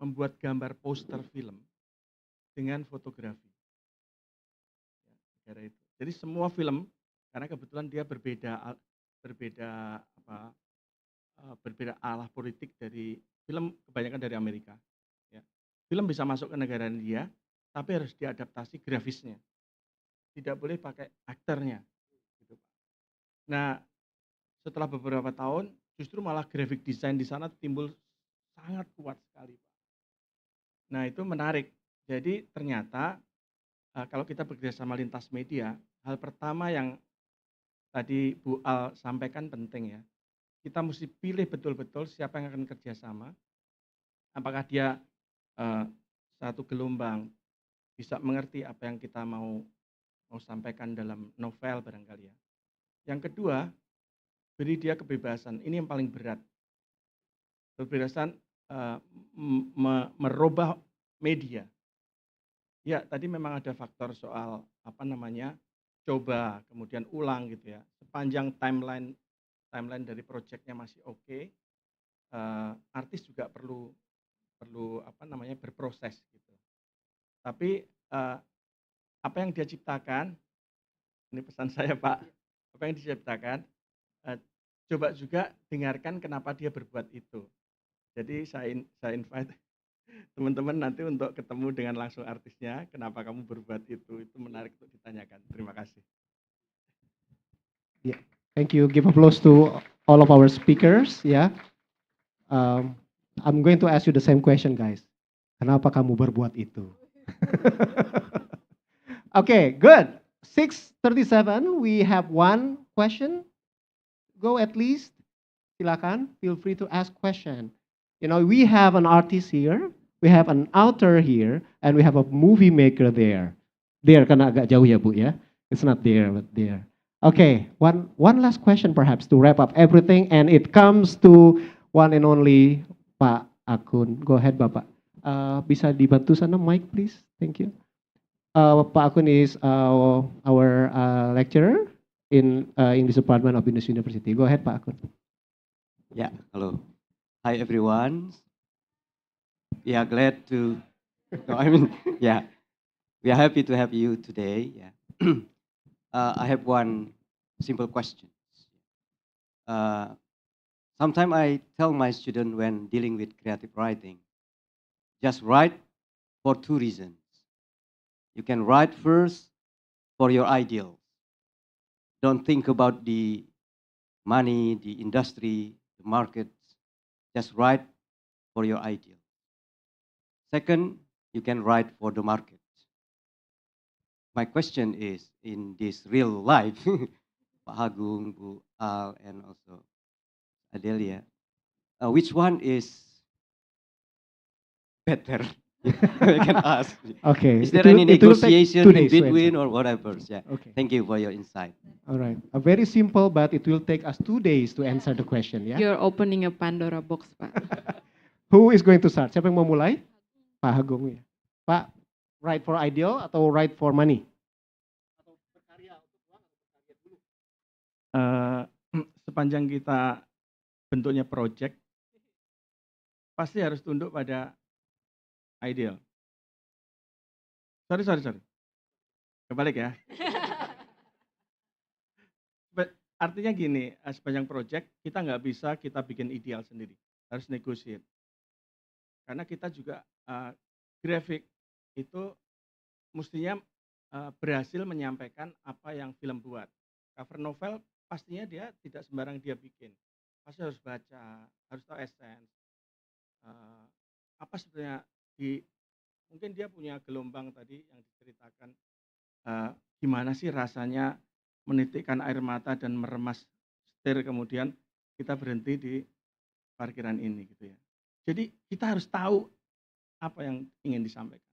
membuat gambar poster film dengan fotografi. Ya, negara itu. Jadi semua film, karena kebetulan dia berbeda arah politik dari film, kebanyakan dari Amerika. Ya. Film bisa masuk ke negara dia, tapi harus diadaptasi grafisnya. Tidak boleh pakai aktornya. Gitu. Nah, setelah beberapa tahun, justru malah graphic design di sana timbul sangat kuat sekali, Pak. Nah itu menarik. Jadi ternyata kalau kita bekerja sama lintas media, hal pertama yang tadi Bu Al sampaikan penting ya. Kita mesti pilih betul-betul siapa yang akan kerjasama. Apakah dia satu gelombang bisa mengerti apa yang kita mau sampaikan dalam novel barangkali ya. Yang kedua, beri dia kebebasan. Ini yang paling berat. Kebebasan merubah media. Ya, tadi memang ada faktor soal apa namanya coba, kemudian ulang gitu ya. Sepanjang timeline dari proyeknya masih oke, artis juga perlu apa namanya berproses gitu. Tapi apa yang dia ciptakan, ini pesan saya Pak, apa yang diciptakan, coba juga dengarkan kenapa dia berbuat itu. Jadi saya invite teman-teman nanti untuk ketemu dengan langsung artisnya, kenapa kamu berbuat itu menarik untuk ditanyakan. Terima kasih. Yeah, thank you. Give applause to all of our speakers. Yeah, I'm going to ask you the same question, guys. Kenapa kamu berbuat itu? Okay, good. 6:37. We have one question. Go at least. Silakan. Feel free to ask question. You know, we have an artist here, we have an author here, and we have a movie maker there. There, karena agak jauh ya Bu ya. It's not there, but there. Okay, one last question perhaps to wrap up everything, and it comes to one and only Pak Akun. Go ahead Bapak. Bisa dibantu sana mic please. Thank you. Pak Akun is our lecturer in this department of Bina University. Go ahead Pak Akun. Yeah, hello. Hi everyone. We are glad to, no, I mean, yeah, we are happy to have you today. Yeah. I have one simple question. Sometimes I tell my student when dealing with creative writing, just write for two reasons. You can write first for your ideals. Don't think about the money, the industry, the markets. Just write for your ideal. Second, you can write for the market. My question is, in this real life, Pak Agung, Bu Al, and also Adelia, which one is better? I can ask. Okay. Is there any negotiation in between or whatever? Yeah. Okay. Thank you for your insight. All right. Very simple, but it will take us 2 days to answer the question. Yeah. You're opening a Pandora box, Pak. Who is going to start? Siapa yang mau mulai? Pak Agung ya. Pak, write for ideal atau write for money? Sepanjang kita bentuknya project, pasti harus tunduk pada ideal. Sorry. Kebalik ya. Artinya gini, sepanjang project kita nggak bisa kita bikin ideal sendiri, harus negotiate. Karena kita juga grafik itu mestinya berhasil menyampaikan apa yang film buat. Cover novel pastinya dia tidak sembarang dia bikin, pasti harus baca, harus tahu essence. Apa sebenarnya mungkin dia punya gelombang tadi yang diceritakan, gimana sih rasanya menitikkan air mata dan meremas setir kemudian kita berhenti di parkiran ini gitu ya. Jadi kita harus tahu apa yang ingin disampaikan.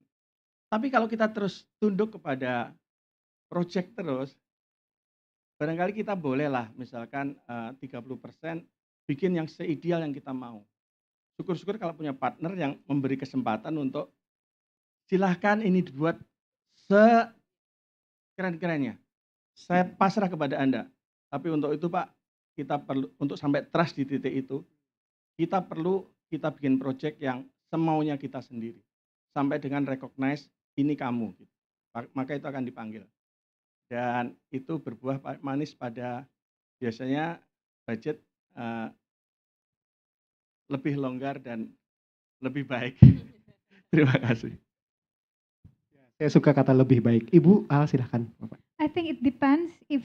Tapi kalau kita terus tunduk kepada project terus, barangkali kita bolehlah misalkan 30% bikin yang seideal yang kita mau. Syukur-syukur kalau punya partner yang memberi kesempatan untuk silahkan ini dibuat sekeren-kerennya. Saya pasrah kepada Anda. Tapi untuk itu Pak, kita perlu untuk sampai trust di titik itu, kita bikin project yang semaunya kita sendiri. Sampai dengan recognize ini kamu. Maka itu akan dipanggil. Dan itu berbuah manis pada biasanya budget lebih longgar dan lebih baik. Terima kasih. Saya suka kata lebih baik. Ibu Al silahkan. Bapak. I think it depends it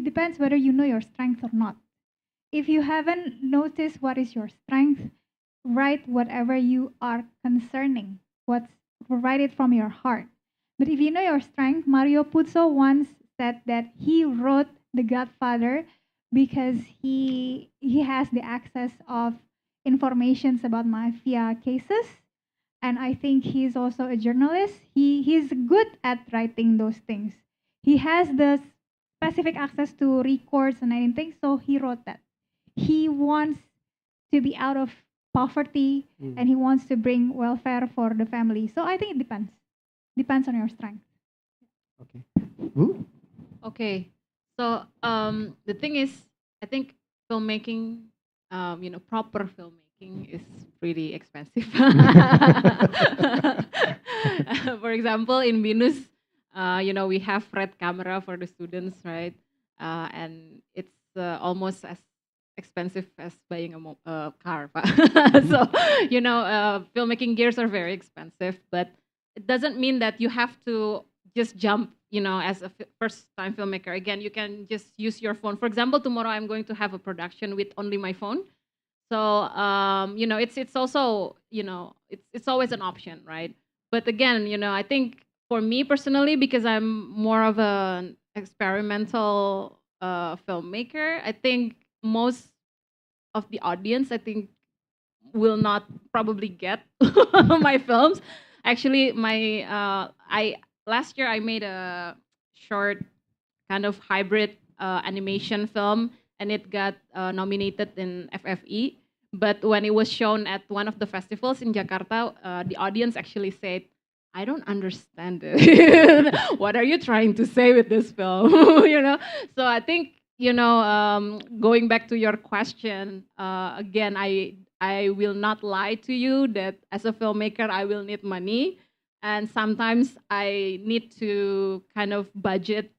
depends whether you know your strength or not. If you haven't noticed what is your strength, write whatever you are concerning, write it from your heart. But if you know your strength, Mario Puzo once said that he wrote The Godfather because he has the access of informations about mafia cases, and I think he's also a journalist. He's good at writing those things. He has the specific access to records and anything, so he wrote that. He wants to be out of poverty and he wants to bring welfare for the family. So I think it depends on your strength. Okay, so the thing is, I think filmmaking, proper filmmaking is pretty expensive. For example, in Binus, we have red camera for the students, right? And it's almost as expensive as buying a car. So, filmmaking gears are very expensive, but it doesn't mean that you have to just jump, as a first-time filmmaker. Again, you can just use your phone. For example, tomorrow I'm going to have a production with only my phone. So, it's also, it's always an option, right? But again, I think for me personally, because I'm more of an experimental filmmaker, I think most of the audience, I think, will not probably get my films. Actually, last year I made a short kind of hybrid animation film, and it got nominated in FFE. But when it was shown at one of the festivals in Jakarta, the audience actually said, "I don't understand it. What are you trying to say with this film?" So I think, going back to your question, again, I will not lie to you that as a filmmaker, I will need money. And sometimes I need to kind of budget,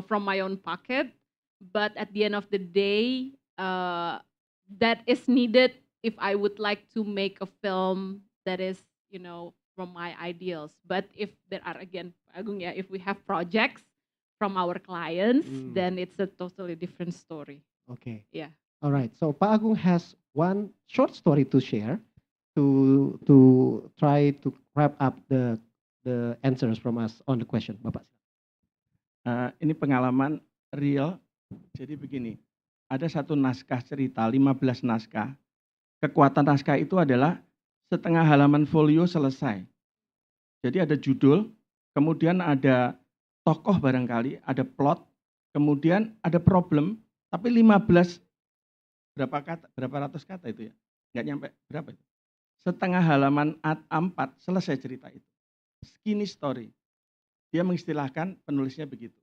from my own pocket. But at the end of the day, that is needed if I would like to make a film that is, from my ideals. But if there are, again, Agung, if we have projects from our clients, then it's a totally different story. Okay. Yeah. All right. So Pak Agung has one short story to share to try to wrap up the answers from us on the question, Bapak. Ini pengalaman real. Jadi begini, ada satu naskah cerita, 15 naskah. Kekuatan naskah itu adalah setengah halaman folio selesai. Jadi ada judul, kemudian ada tokoh barangkali, ada plot, kemudian ada problem, tapi 15 berapa ratus kata itu ya? Nggak nyampe berapa itu? Setengah halaman A4 selesai cerita itu. Skinny story. Dia mengistilahkan penulisnya begitu.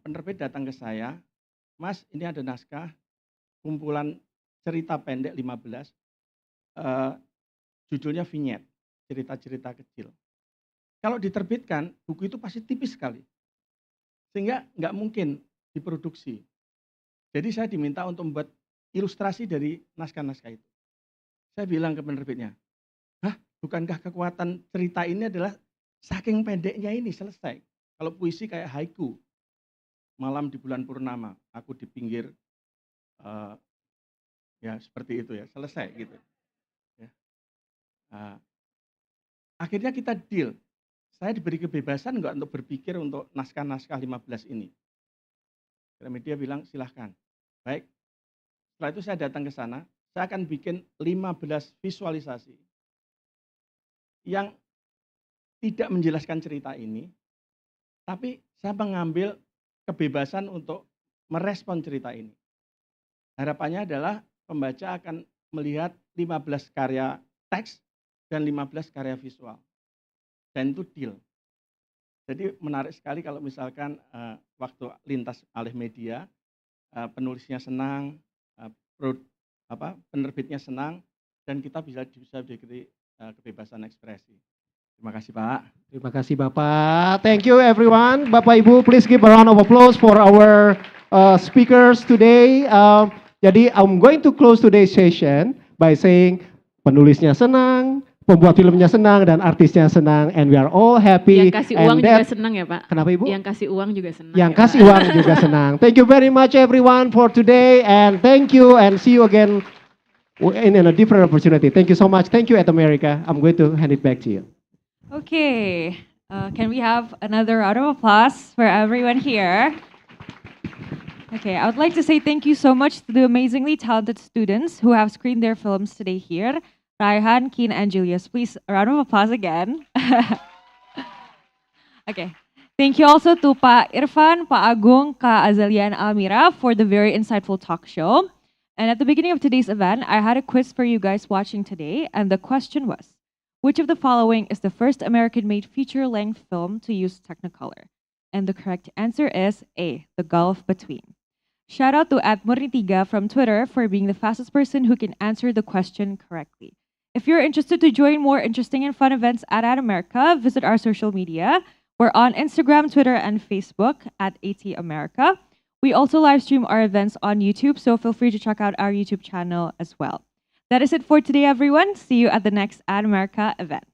Penerbit datang ke saya, "Mas, ini ada naskah, kumpulan cerita pendek 15, judulnya vignette, cerita-cerita kecil. Kalau diterbitkan, buku itu pasti tipis sekali. Sehingga nggak mungkin diproduksi. Jadi saya diminta untuk membuat ilustrasi dari naskah-naskah itu. Saya bilang ke penerbitnya, bukankah kekuatan cerita ini adalah saking pendeknya ini selesai. Kalau puisi kayak haiku, malam di bulan purnama, aku di pinggir, ya seperti itu ya, selesai gitu. Ya. Akhirnya kita deal. Saya diberi kebebasan enggak untuk berpikir untuk naskah-naskah 15 ini. Gramedia bilang silahkan. Baik, setelah itu saya datang ke sana, saya akan bikin 15 visualisasi yang tidak menjelaskan cerita ini, tapi saya mengambil kebebasan untuk merespon cerita ini. Harapannya adalah pembaca akan melihat 15 karya teks dan 15 karya visual. Dan itu deal. Jadi menarik sekali kalau misalkan waktu lintas alih media, penulisnya senang, penerbitnya senang, dan kita bisa diberi kebebasan ekspresi. Terima kasih Pak. Terima kasih Bapak. Thank you everyone. Bapak Ibu, please give a round of applause for our speakers today. Jadi I'm going to close today's session by saying penulisnya senang, pembuat filmnya senang, dan artisnya senang, and we are all happy. Yang kasih uang juga senang ya Pak? Kenapa Ibu? Yang kasih uang juga senang. Yang ya, kasih uang juga senang. Thank you very much everyone for today, and thank you and see you again in a different opportunity. Thank you so much. Thank you, At America. I'm going to hand it back to you. Okay, can we have another round of applause for everyone here? Okay, I would like to say thank you so much to the amazingly talented students who have screened their films today here. Raihan, Keen, and Julius. Please, a round of applause again. Okay. Thank you also to Pak Irfan, Pak Agung, Kak Azalia, and Almira for the very insightful talk show. And at the beginning of today's event, I had a quiz for you guys watching today, and the question was, which of the following is the first American-made feature-length film to use Technicolor? And the correct answer is A, The Gulf Between. Shout out to @Murnitiga from Twitter for being the fastest person who can answer the question correctly. If you're interested to join more interesting and fun events at America, visit our social media. We're on Instagram, Twitter, and Facebook at @ATAmerica. We also live stream our events on YouTube, so feel free to check out our YouTube channel as well. That is it for today, everyone. See you at the next America event.